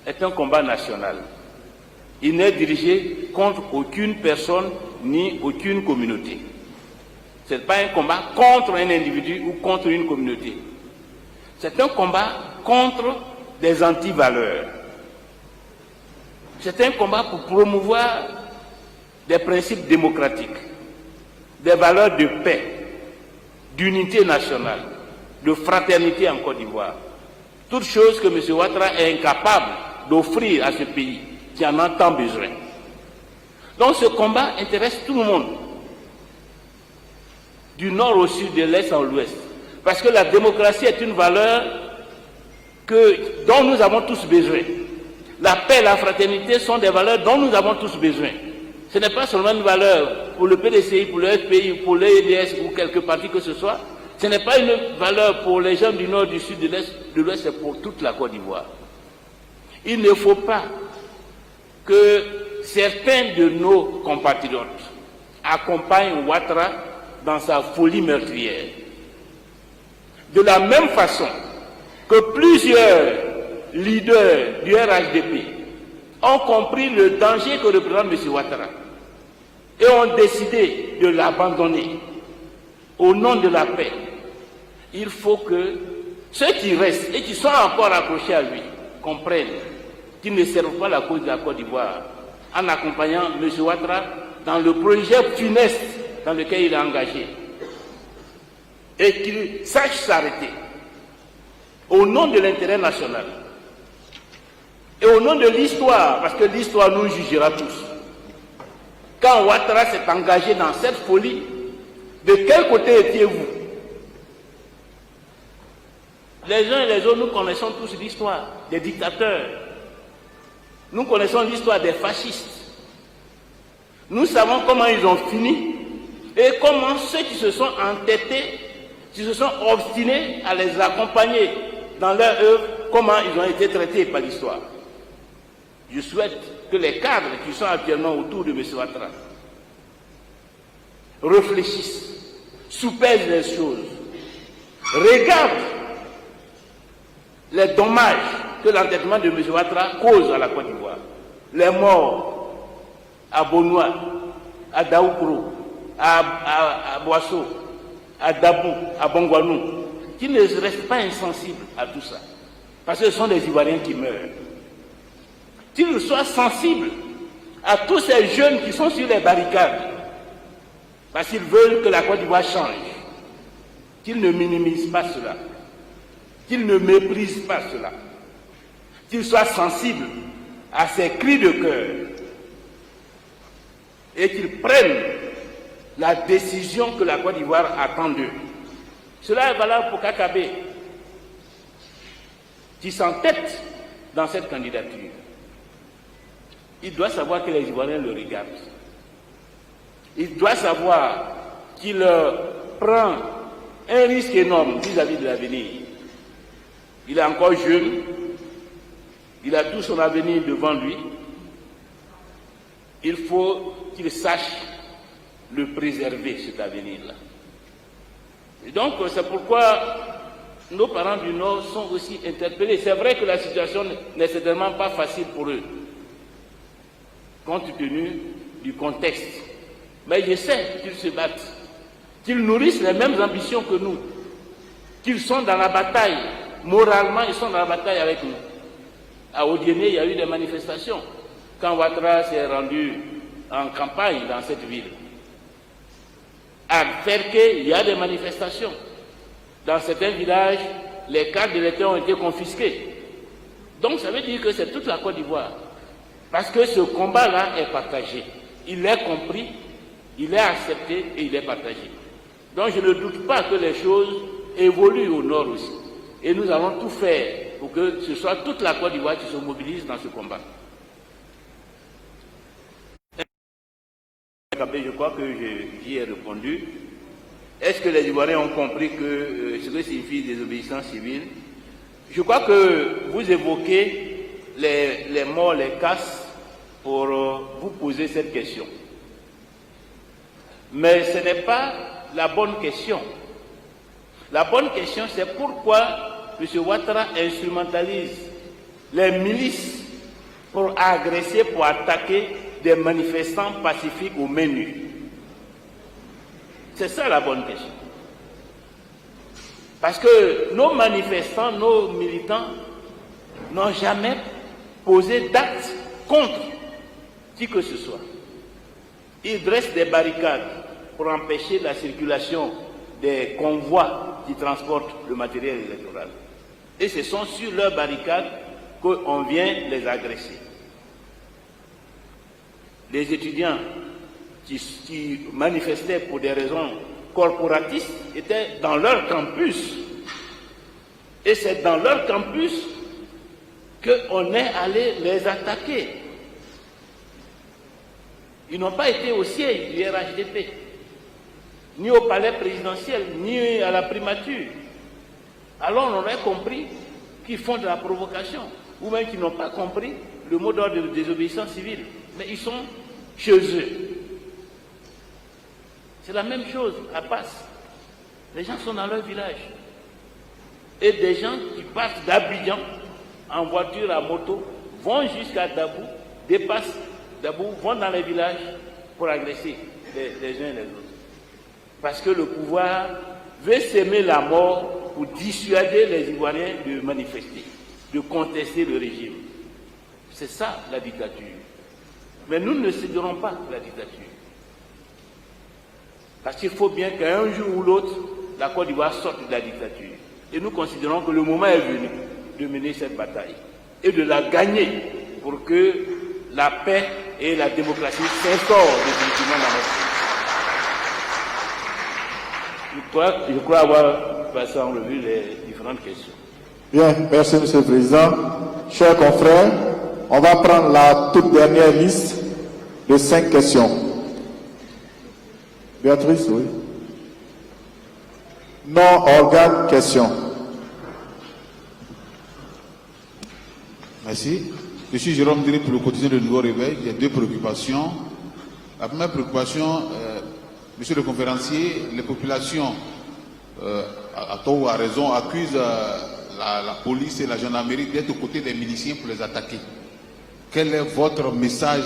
est un combat national. Il n'est dirigé contre aucune personne ni aucune communauté. Ce n'est pas un combat contre un individu ou contre une communauté. C'est un combat contre des antivaleurs. C'est un combat pour promouvoir des principes démocratiques, des valeurs de paix, d'unité nationale, de fraternité en Côte d'Ivoire. Toutes choses que M. Ouattara est incapable d'offrir à ce pays qui en a tant besoin. Donc ce combat intéresse tout le monde, du nord au sud, de l'est à l'ouest. Parce que la démocratie est une valeur dont nous avons tous besoin. La paix et la fraternité sont des valeurs dont nous avons tous besoin. Ce n'est pas seulement une valeur pour le PDCI, pour le FPI, pour l'EDS ou quelque parti que ce soit. Ce n'est pas une valeur pour les gens du nord, du sud, de l'est, de l'ouest, c'est pour toute la Côte d'Ivoire. Il ne faut pas que certains de nos compatriotes accompagnent Ouattara dans sa folie meurtrière. De la même façon que plusieurs leaders du RHDP ont compris le danger que représente M. Ouattara et ont décidé de l'abandonner au nom de la paix. Il faut que ceux qui restent et qui sont encore accrochés à lui comprennent qu'ils ne servent pas la cause de la Côte d'Ivoire en accompagnant M. Ouattara dans le projet funeste dans lequel il est engagé et qu'il sache s'arrêter au nom de l'intérêt national et au nom de l'histoire, parce que l'histoire nous jugera tous. Quand Ouattara s'est engagé dans cette folie, de quel côté étiez-vous? Les uns et les autres, nous connaissons tous l'histoire des dictateurs. Nous connaissons l'histoire des fascistes. Nous savons comment ils ont fini et comment ceux qui se sont entêtés qui se sont obstinés à les accompagner dans leur œuvre, comment ils ont été traités par l'histoire. Je souhaite que les cadres qui sont actuellement autour de M. Ouattara réfléchissent, soupèsent les choses, regardent les dommages que l'entêtement de M. Ouattara cause à la Côte d'Ivoire. Les morts à Bonois, à Daoukro, à Boisseau, à Dabou, à Bongouanou, qui ne restent pas insensibles à tout ça. Parce que ce sont des Ivoiriens qui meurent. Qu'ils soient sensibles à tous ces jeunes qui sont sur les barricades, parce qu'ils veulent que la Côte d'Ivoire change. Qu'ils ne minimisent pas cela. Qu'ils ne méprisent pas cela. Qu'ils soient sensibles à ces cris de cœur et qu'ils prennent la décision que la Côte d'Ivoire attend d'eux. Cela est valable pour Kakabé, qui s'entête dans cette candidature. Il doit savoir que les Ivoiriens le regardent. Il doit savoir qu'il prend un risque énorme vis-à-vis de l'avenir. Il est encore jeune, il a tout son avenir devant lui. Il faut qu'il sache le préserver, cet avenir-là. Et donc, c'est pourquoi nos parents du Nord sont aussi interpellés. C'est vrai que la situation n'est certainement pas facile pour eux, compte tenu du contexte. Mais je sais qu'ils se battent, qu'ils nourrissent les mêmes ambitions que nous, qu'ils sont dans la bataille. Moralement, ils sont dans la bataille avec nous. À Odiéné, il y a eu des manifestations quand Ouattara s'est rendu en campagne dans cette ville. À Ferké, il y a des manifestations. Dans certains villages, les cartes d'électeurs ont été confisquées. Donc ça veut dire que c'est toute la Côte d'Ivoire. Parce que ce combat-là est partagé. Il est compris, il est accepté et il est partagé. Donc je ne doute pas que les choses évoluent au nord aussi. Et nous allons tout faire pour que ce soit toute la Côte d'Ivoire qui se mobilise dans ce combat. Je crois que j'y ai répondu. Est-ce que les Ivoiriens ont compris ce que signifie désobéissance civile? Je crois que vous évoquez les morts, les casses pour vous poser cette question. Mais ce n'est pas la bonne question. La bonne question, c'est pourquoi M. Ouattara instrumentalise les milices pour agresser, pour attaquer des manifestants pacifiques au menu. C'est ça la bonne question. Parce que nos manifestants, nos militants n'ont jamais posé d'acte contre qui que ce soit. Ils dressent des barricades pour empêcher la circulation des convois qui transportent le matériel électoral. Et ce sont sur leurs barricades qu'on vient les agresser. Les étudiants qui manifestaient pour des raisons corporatistes étaient dans leur campus. Et c'est dans leur campus qu'on est allé les attaquer. Ils n'ont pas été au siège du RHDP, ni au palais présidentiel, ni à la primature. Alors on aurait compris qu'ils font de la provocation, ou même qu'ils n'ont pas compris le mot d'ordre de désobéissance civile. Mais ils sont chez eux. C'est la même chose à Passe. Les gens sont dans leur village. Et des gens qui partent d'Abidjan en voiture, à moto, vont jusqu'à Dabou, dépassent Dabou, vont dans les villages pour agresser les uns et les autres. Parce que le pouvoir veut s'aimer la mort pour dissuader les Ivoiriens de manifester, de contester le régime. C'est ça la dictature. Mais nous ne céderons pas la dictature. Parce qu'il faut bien qu'un jour ou l'autre, la Côte d'Ivoire sorte de la dictature. Et nous considérons que le moment est venu de mener cette bataille et de la gagner pour que la paix et la démocratie s'instaurent définitivement dans notre pays. Je crois avoir passé en revue les différentes questions. Bien, merci Monsieur le Président. Chers confrères, on va prendre la toute dernière liste de 5 questions. Béatrice, oui. Non, organe, question. Merci. Je suis Jérôme Diri pour le quotidien de Nouveau Réveil. J'ai deux préoccupations. La première préoccupation, monsieur le conférencier, les populations, à tort ou à raison, accusent la police et la gendarmerie d'être aux côtés des miliciens pour les attaquer. Quel est votre message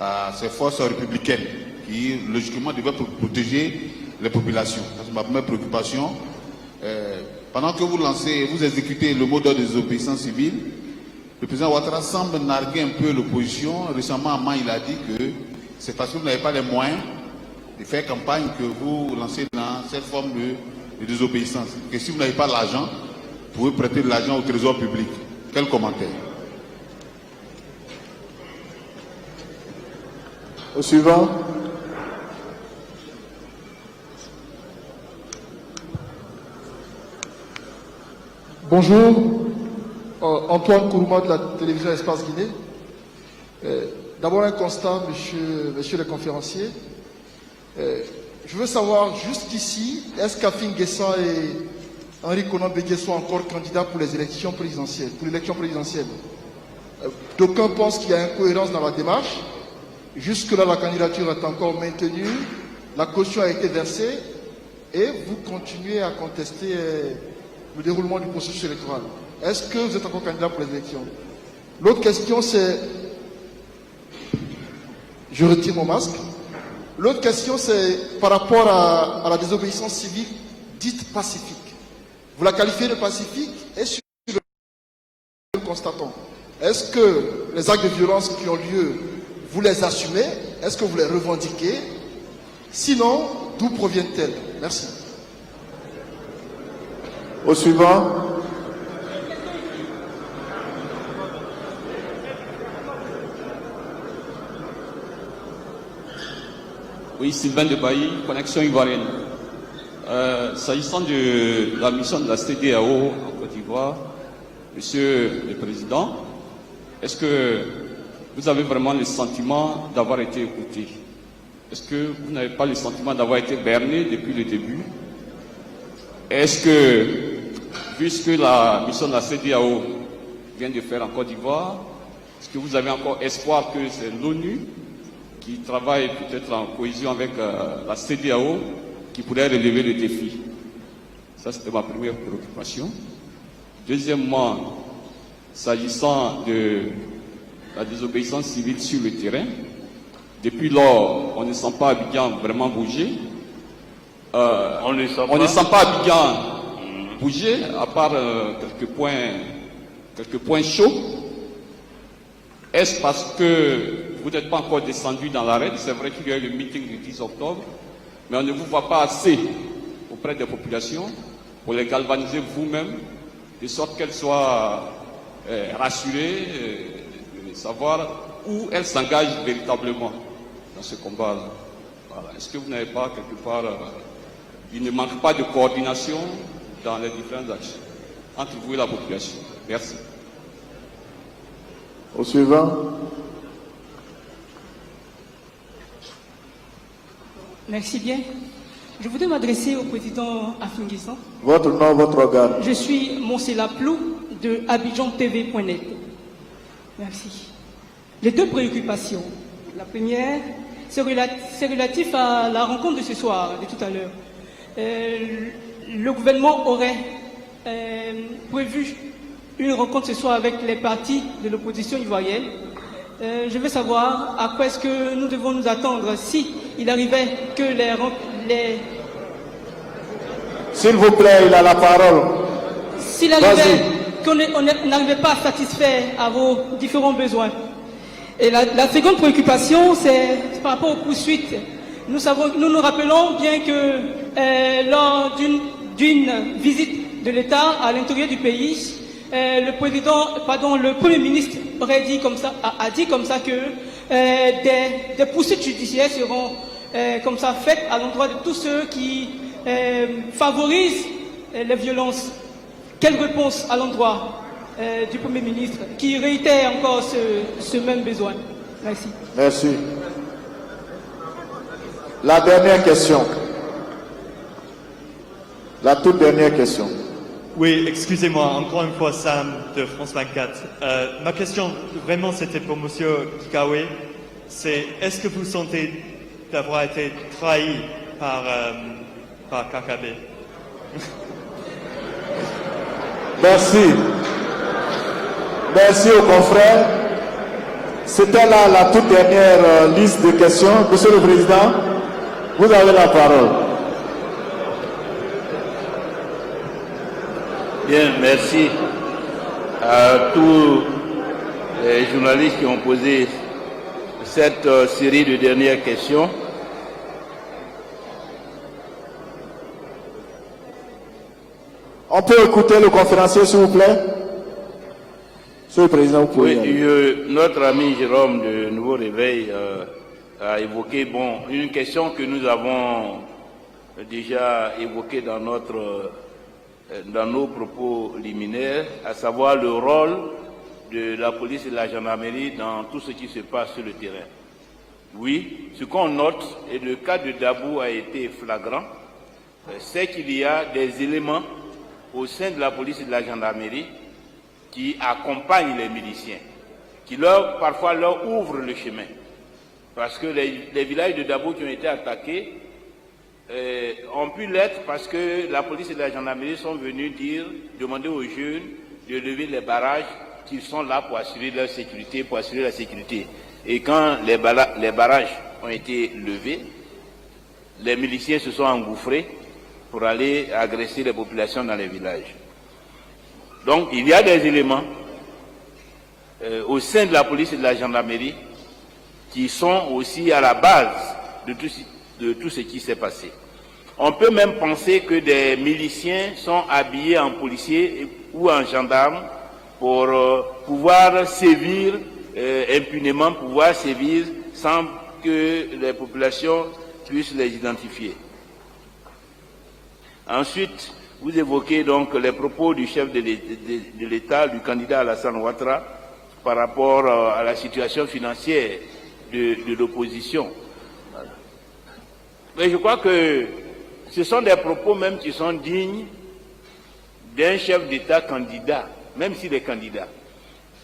à ces forces républicaines qui, logiquement, devaient protéger les populations? C'est ma première préoccupation. Pendant que vous lancez, vous exécutez le mot d'ordre de désobéissance civile, le président Ouattara semble narguer un peu l'opposition. Récemment, à Mans, il a dit que c'est parce que vous n'avez pas les moyens de faire campagne que vous lancez dans cette forme de désobéissance. Que si vous n'avez pas l'argent, vous pouvez prêter de l'argent au trésor public. Quel commentaire? Au suivant. Bonjour, Antoine Kourouma de la télévision Espace Guinée. D'abord un constat, monsieur le conférencier. Je veux savoir, jusqu'ici, est-ce qu'Afin Guessan et Henri Konan Bédié sont encore candidats pour les élections présidentielles, D'aucuns pensent qu'il y a incohérence dans la démarche. Jusque-là, la candidature est encore maintenue, la caution a été versée et vous continuez à contester le déroulement du processus électoral. Est-ce que vous êtes encore candidat pour les élections? L'autre question, c'est... Je retire mon masque. L'autre question, c'est par rapport à la désobéissance civile dite pacifique. Vous la qualifiez de pacifique et sur le constatons. Est-ce que les actes de violence qui ont lieu, vous les assumez? Est-ce que vous les revendiquez? Sinon, d'où proviennent-elles? Merci. Au suivant. Oui, Sylvain de Bailly, Connexion Ivoirienne. S'agissant de la mission de la CEDEAO en Côte d'Ivoire, Monsieur le Président, est-ce que vous avez vraiment le sentiment d'avoir été écouté? Est-ce que vous n'avez pas le sentiment d'avoir été berné depuis le début? Est-ce que, puisque la mission de la CEDEAO vient de faire en Côte d'Ivoire, est-ce que vous avez encore espoir que c'est l'ONU qui travaille peut-être en cohésion avec la CEDEAO qui pourrait relever le défi? Ça, c'était ma première préoccupation. Deuxièmement, s'agissant de la désobéissance civile sur le terrain, depuis lors, on ne sent pas Abidjan vraiment bouger. On ne sent pas Abidjan bouger, à part quelques points chauds. Est-ce parce que vous n'êtes pas encore descendu dans l'arène? C'est vrai qu'il y a eu le meeting du 10 octobre, mais on ne vous voit pas assez auprès des populations pour les galvaniser vous-même, de sorte qu'elles soient rassurées de savoir où elles s'engagent véritablement dans ce combat-là. Voilà. Est-ce que vous n'avez pas quelque part... il ne manque pas de coordination dans les différentes actions entre vous et la population? Merci. Au suivant. Merci bien. Je voudrais m'adresser au président Afin Guessan. Votre nom, votre organe. Je suis Monsela Plou de AbidjanTV.net. Merci. Les deux préoccupations. La première, c'est relatif à la rencontre de ce soir, de tout à l'heure. Le gouvernement aurait prévu une rencontre ce soir avec les partis de l'opposition ivoirienne. Je veux savoir à quoi est-ce que nous devons nous attendre si il arrivait que les... S'il vous plaît, il a la parole. S'il arrivait qu'on n'arrivait pas à satisfaire à vos différents besoins. Et la seconde préoccupation, c'est par rapport aux poursuites. Nous nous rappelons bien que lors d'une visite de l'État à l'intérieur du pays, le Premier ministre aurait dit comme ça, a dit comme ça que des poursuites judiciaires seront comme ça faites à l'endroit de tous ceux qui favorisent les violences. Quelle réponse à l'endroit du Premier ministre qui réitère encore ce même besoin? Merci. Merci. La dernière question. La toute dernière question. Oui, excusez-moi, encore une fois, Sam de France 24. Ma question, vraiment, c'était pour Monsieur Kikawe. C'est, est-ce que vous sentez d'avoir été trahi par KKB? Merci. Merci aux confrères. C'était là la toute dernière liste de questions. Monsieur le Président, vous avez la parole. Bien, merci à tous les journalistes qui ont posé cette série de dernières questions. On peut écouter le conférencier, s'il vous plaît? Monsieur le Président, vous pouvez. Oui, notre ami Jérôme de Nouveau Réveil a évoqué une question que nous avons déjà évoquée dans nos propos liminaires, à savoir le rôle de la police et de la gendarmerie dans tout ce qui se passe sur le terrain. Oui, ce qu'on note, et le cas de Dabou a été flagrant, c'est qu'il y a des éléments au sein de la police et de la gendarmerie qui accompagnent les miliciens, qui parfois leur ouvrent le chemin. Parce que les villages de Dabou qui ont été attaqués ont pu l'être parce que la police et la gendarmerie sont venus demander aux jeunes de lever les barrages qu'ils sont là pour assurer leur sécurité, pour assurer la sécurité. Et quand les barrages ont été levés, les miliciens se sont engouffrés pour aller agresser les populations dans les villages. Donc il y a des éléments au sein de la police et de la gendarmerie qui sont aussi à la base de tout ce qui s'est passé. On peut même penser que des miliciens sont habillés en policiers ou en gendarmes pour pouvoir sévir impunément, pouvoir sévir sans que les populations puissent les identifier. Ensuite, vous évoquez donc les propos du chef de l'État, du candidat Alassane Ouattara, par rapport à la situation financière de l'opposition. Mais je crois que ce sont des propos même qui sont dignes d'un chef d'État candidat, même s'il est candidat.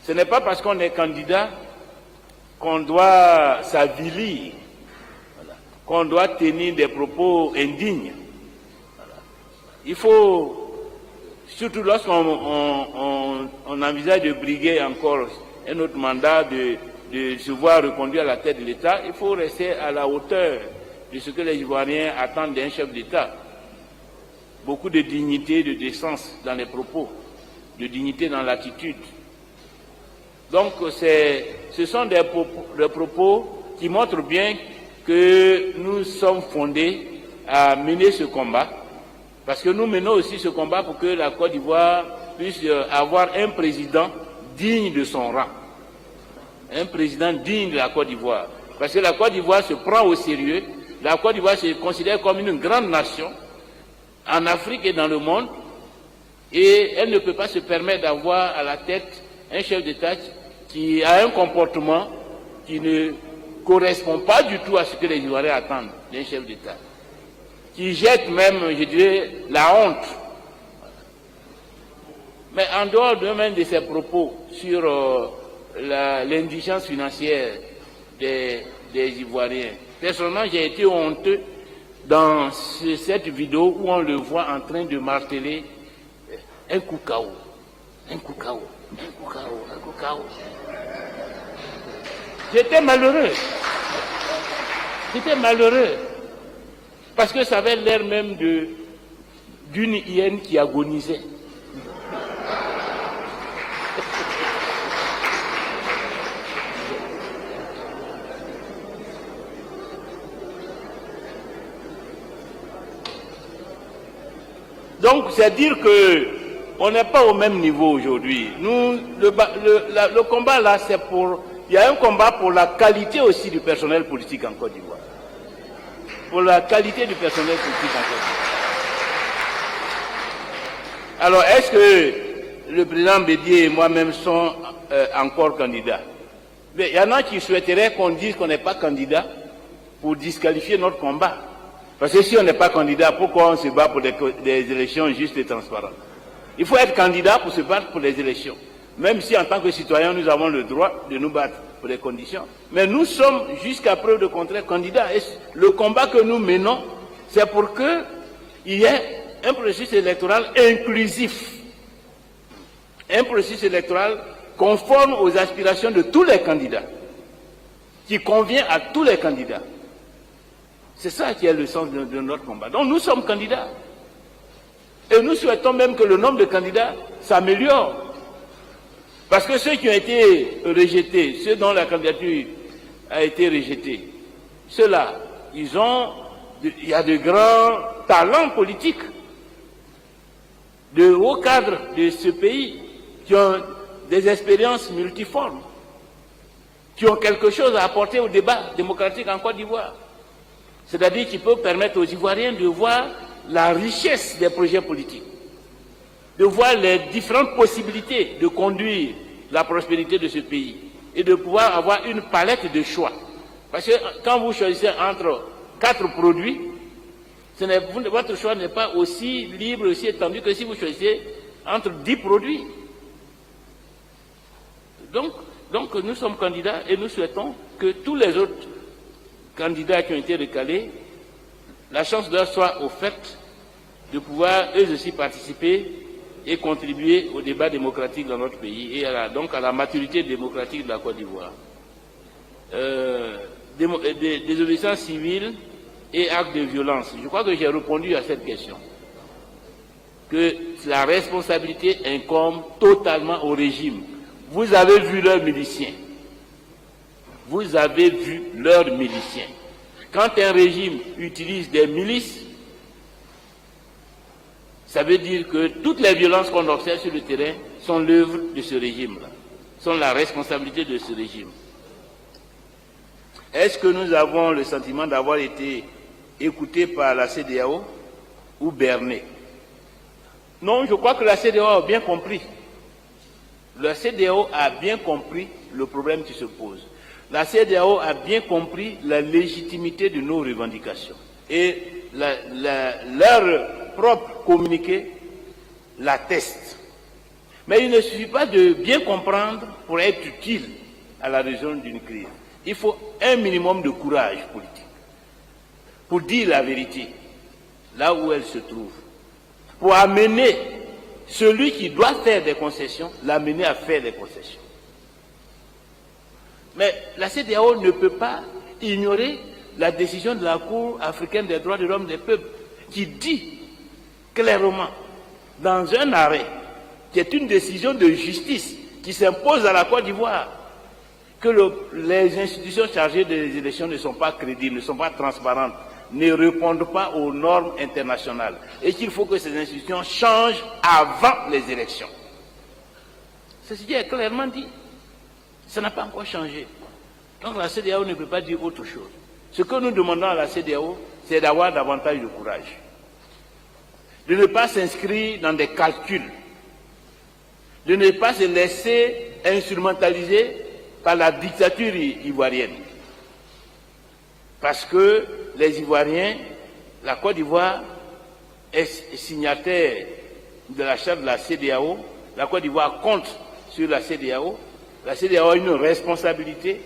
Ce n'est pas parce qu'on est candidat qu'on doit s'avilir, qu'on doit tenir des propos indignes. Il faut, surtout lorsqu'on envisage de briguer encore un autre mandat, de se voir reconduit à la tête de l'État, il faut rester à la hauteur de ce que les Ivoiriens attendent d'un chef d'État. Beaucoup de dignité, de décence dans les propos, de dignité dans l'attitude. Donc ce sont des propos qui montrent bien que nous sommes fondés à mener ce combat, parce que nous menons aussi ce combat pour que la Côte d'Ivoire puisse avoir un président digne de son rang. Un président digne de la Côte d'Ivoire. Parce que la Côte d'Ivoire se prend au sérieux. La Côte d'Ivoire se considère comme une grande nation en Afrique et dans le monde. Et elle ne peut pas se permettre d'avoir à la tête un chef d'État qui a un comportement qui ne correspond pas du tout à ce que les Ivoiriens attendent d'un chef d'État. Qui jette même, je dirais, la honte. Mais en dehors même de ces propos sur l'indigence financière des Ivoiriens, personnellement, j'ai été honteux dans cette vidéo où on le voit en train de marteler un coup KO, un coup KO, un coup KO, un coup KO. J'étais malheureux. J'étais malheureux. Parce que ça avait l'air même d'une hyène qui agonisait. Donc, c'est dire que on n'est pas au même niveau aujourd'hui. Nous, le combat là, c'est pour... Il y a un combat pour la qualité aussi du personnel politique en Côte d'Ivoire. Pour la qualité du personnel politique en Côte d'Ivoire. Alors, est-ce que le président Bédié et moi-même sont encore candidats? Mais il y en a qui souhaiteraient qu'on dise qu'on n'est pas candidat pour disqualifier notre combat. Parce que si on n'est pas candidat, pourquoi on se bat pour des élections justes et transparentes? Il faut être candidat pour se battre pour les élections. Même si en tant que citoyens, nous avons le droit de nous battre pour les conditions. Mais nous sommes, jusqu'à preuve de contraire, candidats. Et le combat que nous menons, c'est pour qu'il y ait un processus électoral inclusif. Un processus électoral conforme aux aspirations de tous les candidats, qui convient à tous les candidats. C'est ça qui est le sens de notre combat. Donc nous sommes candidats. Et nous souhaitons même que le nombre de candidats s'améliore. Parce que ceux qui ont été rejetés, ceux dont la candidature a été rejetée, ceux-là, il y a de grands talents politiques, de hauts cadres de ce pays, qui ont des expériences multiformes, qui ont quelque chose à apporter au débat démocratique en Côte d'Ivoire. C'est-à-dire qui peut permettre aux Ivoiriens de voir la richesse des projets politiques, de voir les différentes possibilités de conduire la prospérité de ce pays et de pouvoir avoir une palette de choix. Parce que quand vous choisissez entre 4 produits, votre choix n'est pas aussi libre, aussi étendu que si vous choisissez entre 10 produits. Donc nous sommes candidats et nous souhaitons que tous les autres candidats qui ont été recalés, la chance leur soit offerte de pouvoir eux aussi participer et contribuer au débat démocratique dans notre pays et donc à la maturité démocratique de la Côte d'Ivoire. Désobéissance civile et actes de violence. Je crois que j'ai répondu à cette question. Que la responsabilité incombe totalement au régime. Vous avez vu leurs miliciens. Vous avez vu leurs miliciens. Quand un régime utilise des milices, ça veut dire que toutes les violences qu'on observe sur le terrain sont l'œuvre de ce régime-là, sont la responsabilité de ce régime. Est-ce que nous avons le sentiment d'avoir été écoutés par la CEDEAO ou bernés? Non, je crois que la CEDEAO a bien compris. La CEDEAO a bien compris le problème qui se pose. La CEDEAO a bien compris la légitimité de nos revendications. Et leur propre communiqué l'atteste. Mais il ne suffit pas de bien comprendre pour être utile à la résolution d'une crise. Il faut un minimum de courage politique pour dire la vérité là où elle se trouve, pour amener celui qui doit faire des concessions, l'amener à faire des concessions. Mais la CEDEAO ne peut pas ignorer la décision de la Cour africaine des droits de l'homme des peuples qui dit clairement, dans un arrêt, qui est une décision de justice qui s'impose à la Côte d'Ivoire, que les institutions chargées des élections ne sont pas crédibles, ne sont pas transparentes, ne répondent pas aux normes internationales et qu'il faut que ces institutions changent avant les élections. Ceci est clairement dit. Ça n'a pas encore changé. Donc la CEDEAO ne peut pas dire autre chose. Ce que nous demandons à la CEDEAO, c'est d'avoir davantage de courage. De ne pas s'inscrire dans des calculs. De ne pas se laisser instrumentaliser par la dictature ivoirienne. Parce que les Ivoiriens, la Côte d'Ivoire est signataire de la charte de la CEDEAO, la Côte d'Ivoire compte sur la CEDEAO a une responsabilité,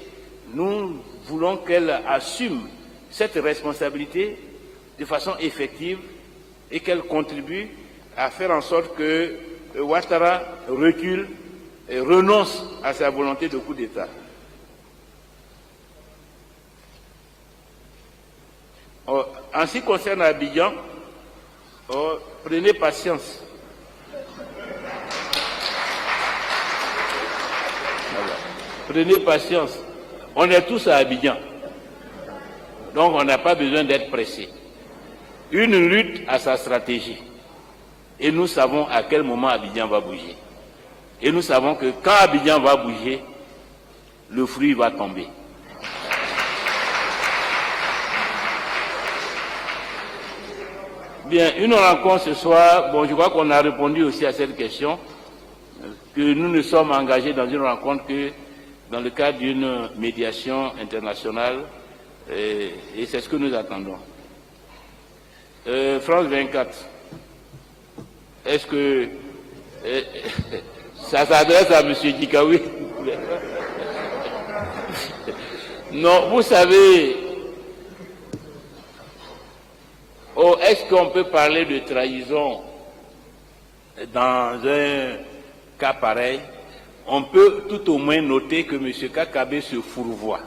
nous voulons qu'elle assume cette responsabilité de façon effective et qu'elle contribue à faire en sorte que Ouattara recule et renonce à sa volonté de coup d'État. En ce qui concerne Abidjan, prenez patience. Prenez patience. On est tous à Abidjan. Donc on n'a pas besoin d'être pressé. Une lutte a sa stratégie. Et nous savons à quel moment Abidjan va bouger. Et nous savons que quand Abidjan va bouger, le fruit va tomber. Bien, une rencontre ce soir, bon, je crois qu'on a répondu aussi à cette question, que nous ne sommes engagés dans une rencontre que dans le cadre d'une médiation internationale, et c'est ce que nous attendons. France 24. Est-ce que ça s'adresse à M. Dikawi? Non, vous savez, est-ce qu'on peut parler de trahison dans un cas pareil? On peut tout au moins noter que M. Kakabe se fourvoie.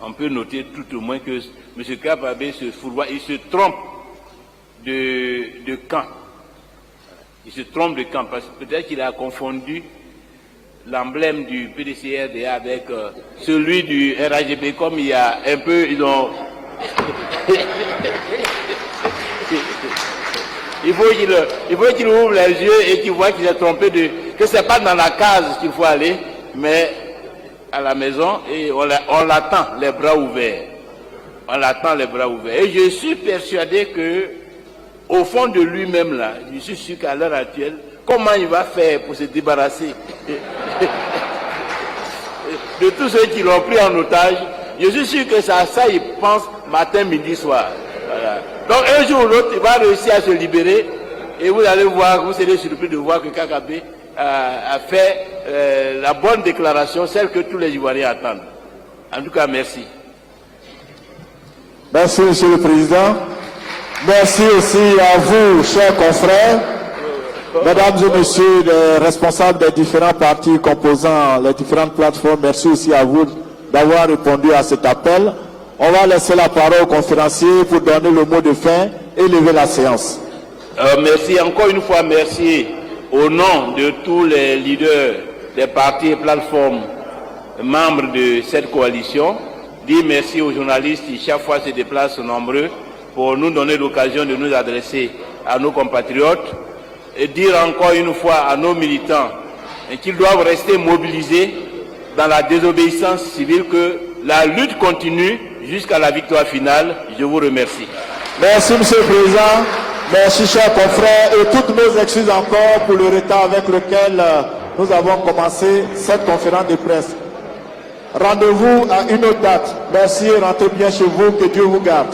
On peut noter tout au moins que M. Kakabe se fourvoie. Il se trompe de camp. Il se trompe de camp parce que peut-être qu'il a confondu l'emblème du PDCRDA avec celui du RAGP, comme il y a un peu, ils ont... il faut qu'il ouvre les yeux et qu'il voit qu'il est trompé que c'est pas dans la case qu'il faut aller, mais à la maison, et on l'attend les bras ouverts. On l'attend les bras ouverts. Et je suis persuadé que, au fond de lui-même là, je suis sûr qu'à l'heure actuelle, comment il va faire pour se débarrasser de tous ceux qui l'ont pris en otage? Je suis sûr que ça il pense matin, midi, soir. Voilà. Donc un jour ou l'autre, il va réussir à se libérer et vous allez voir, vous serez surpris de voir que Kakabe a fait la bonne déclaration, celle que tous les Ivoiriens attendent. En tout cas, merci. Merci, Monsieur le Président. Merci aussi à vous, chers confrères, mesdames et messieurs les responsables des différents partis composant les différentes plateformes. Merci aussi à vous d'avoir répondu à cet appel. On va laisser la parole au conférencier pour donner le mot de fin et lever la séance. Merci encore une fois, merci au nom de tous les leaders des partis et plateformes membres de cette coalition. Dire merci aux journalistes qui chaque fois se déplacent nombreux pour nous donner l'occasion de nous adresser à nos compatriotes et dire encore une fois à nos militants qu'ils doivent rester mobilisés dans la désobéissance civile, que la lutte continue jusqu'à la victoire finale. Je vous remercie. Merci, Monsieur le Président. Merci, chers confrères, et toutes nos excuses encore pour le retard avec lequel nous avons commencé cette conférence de presse. Rendez-vous à une autre date. Merci et rentrez bien chez vous. Que Dieu vous garde.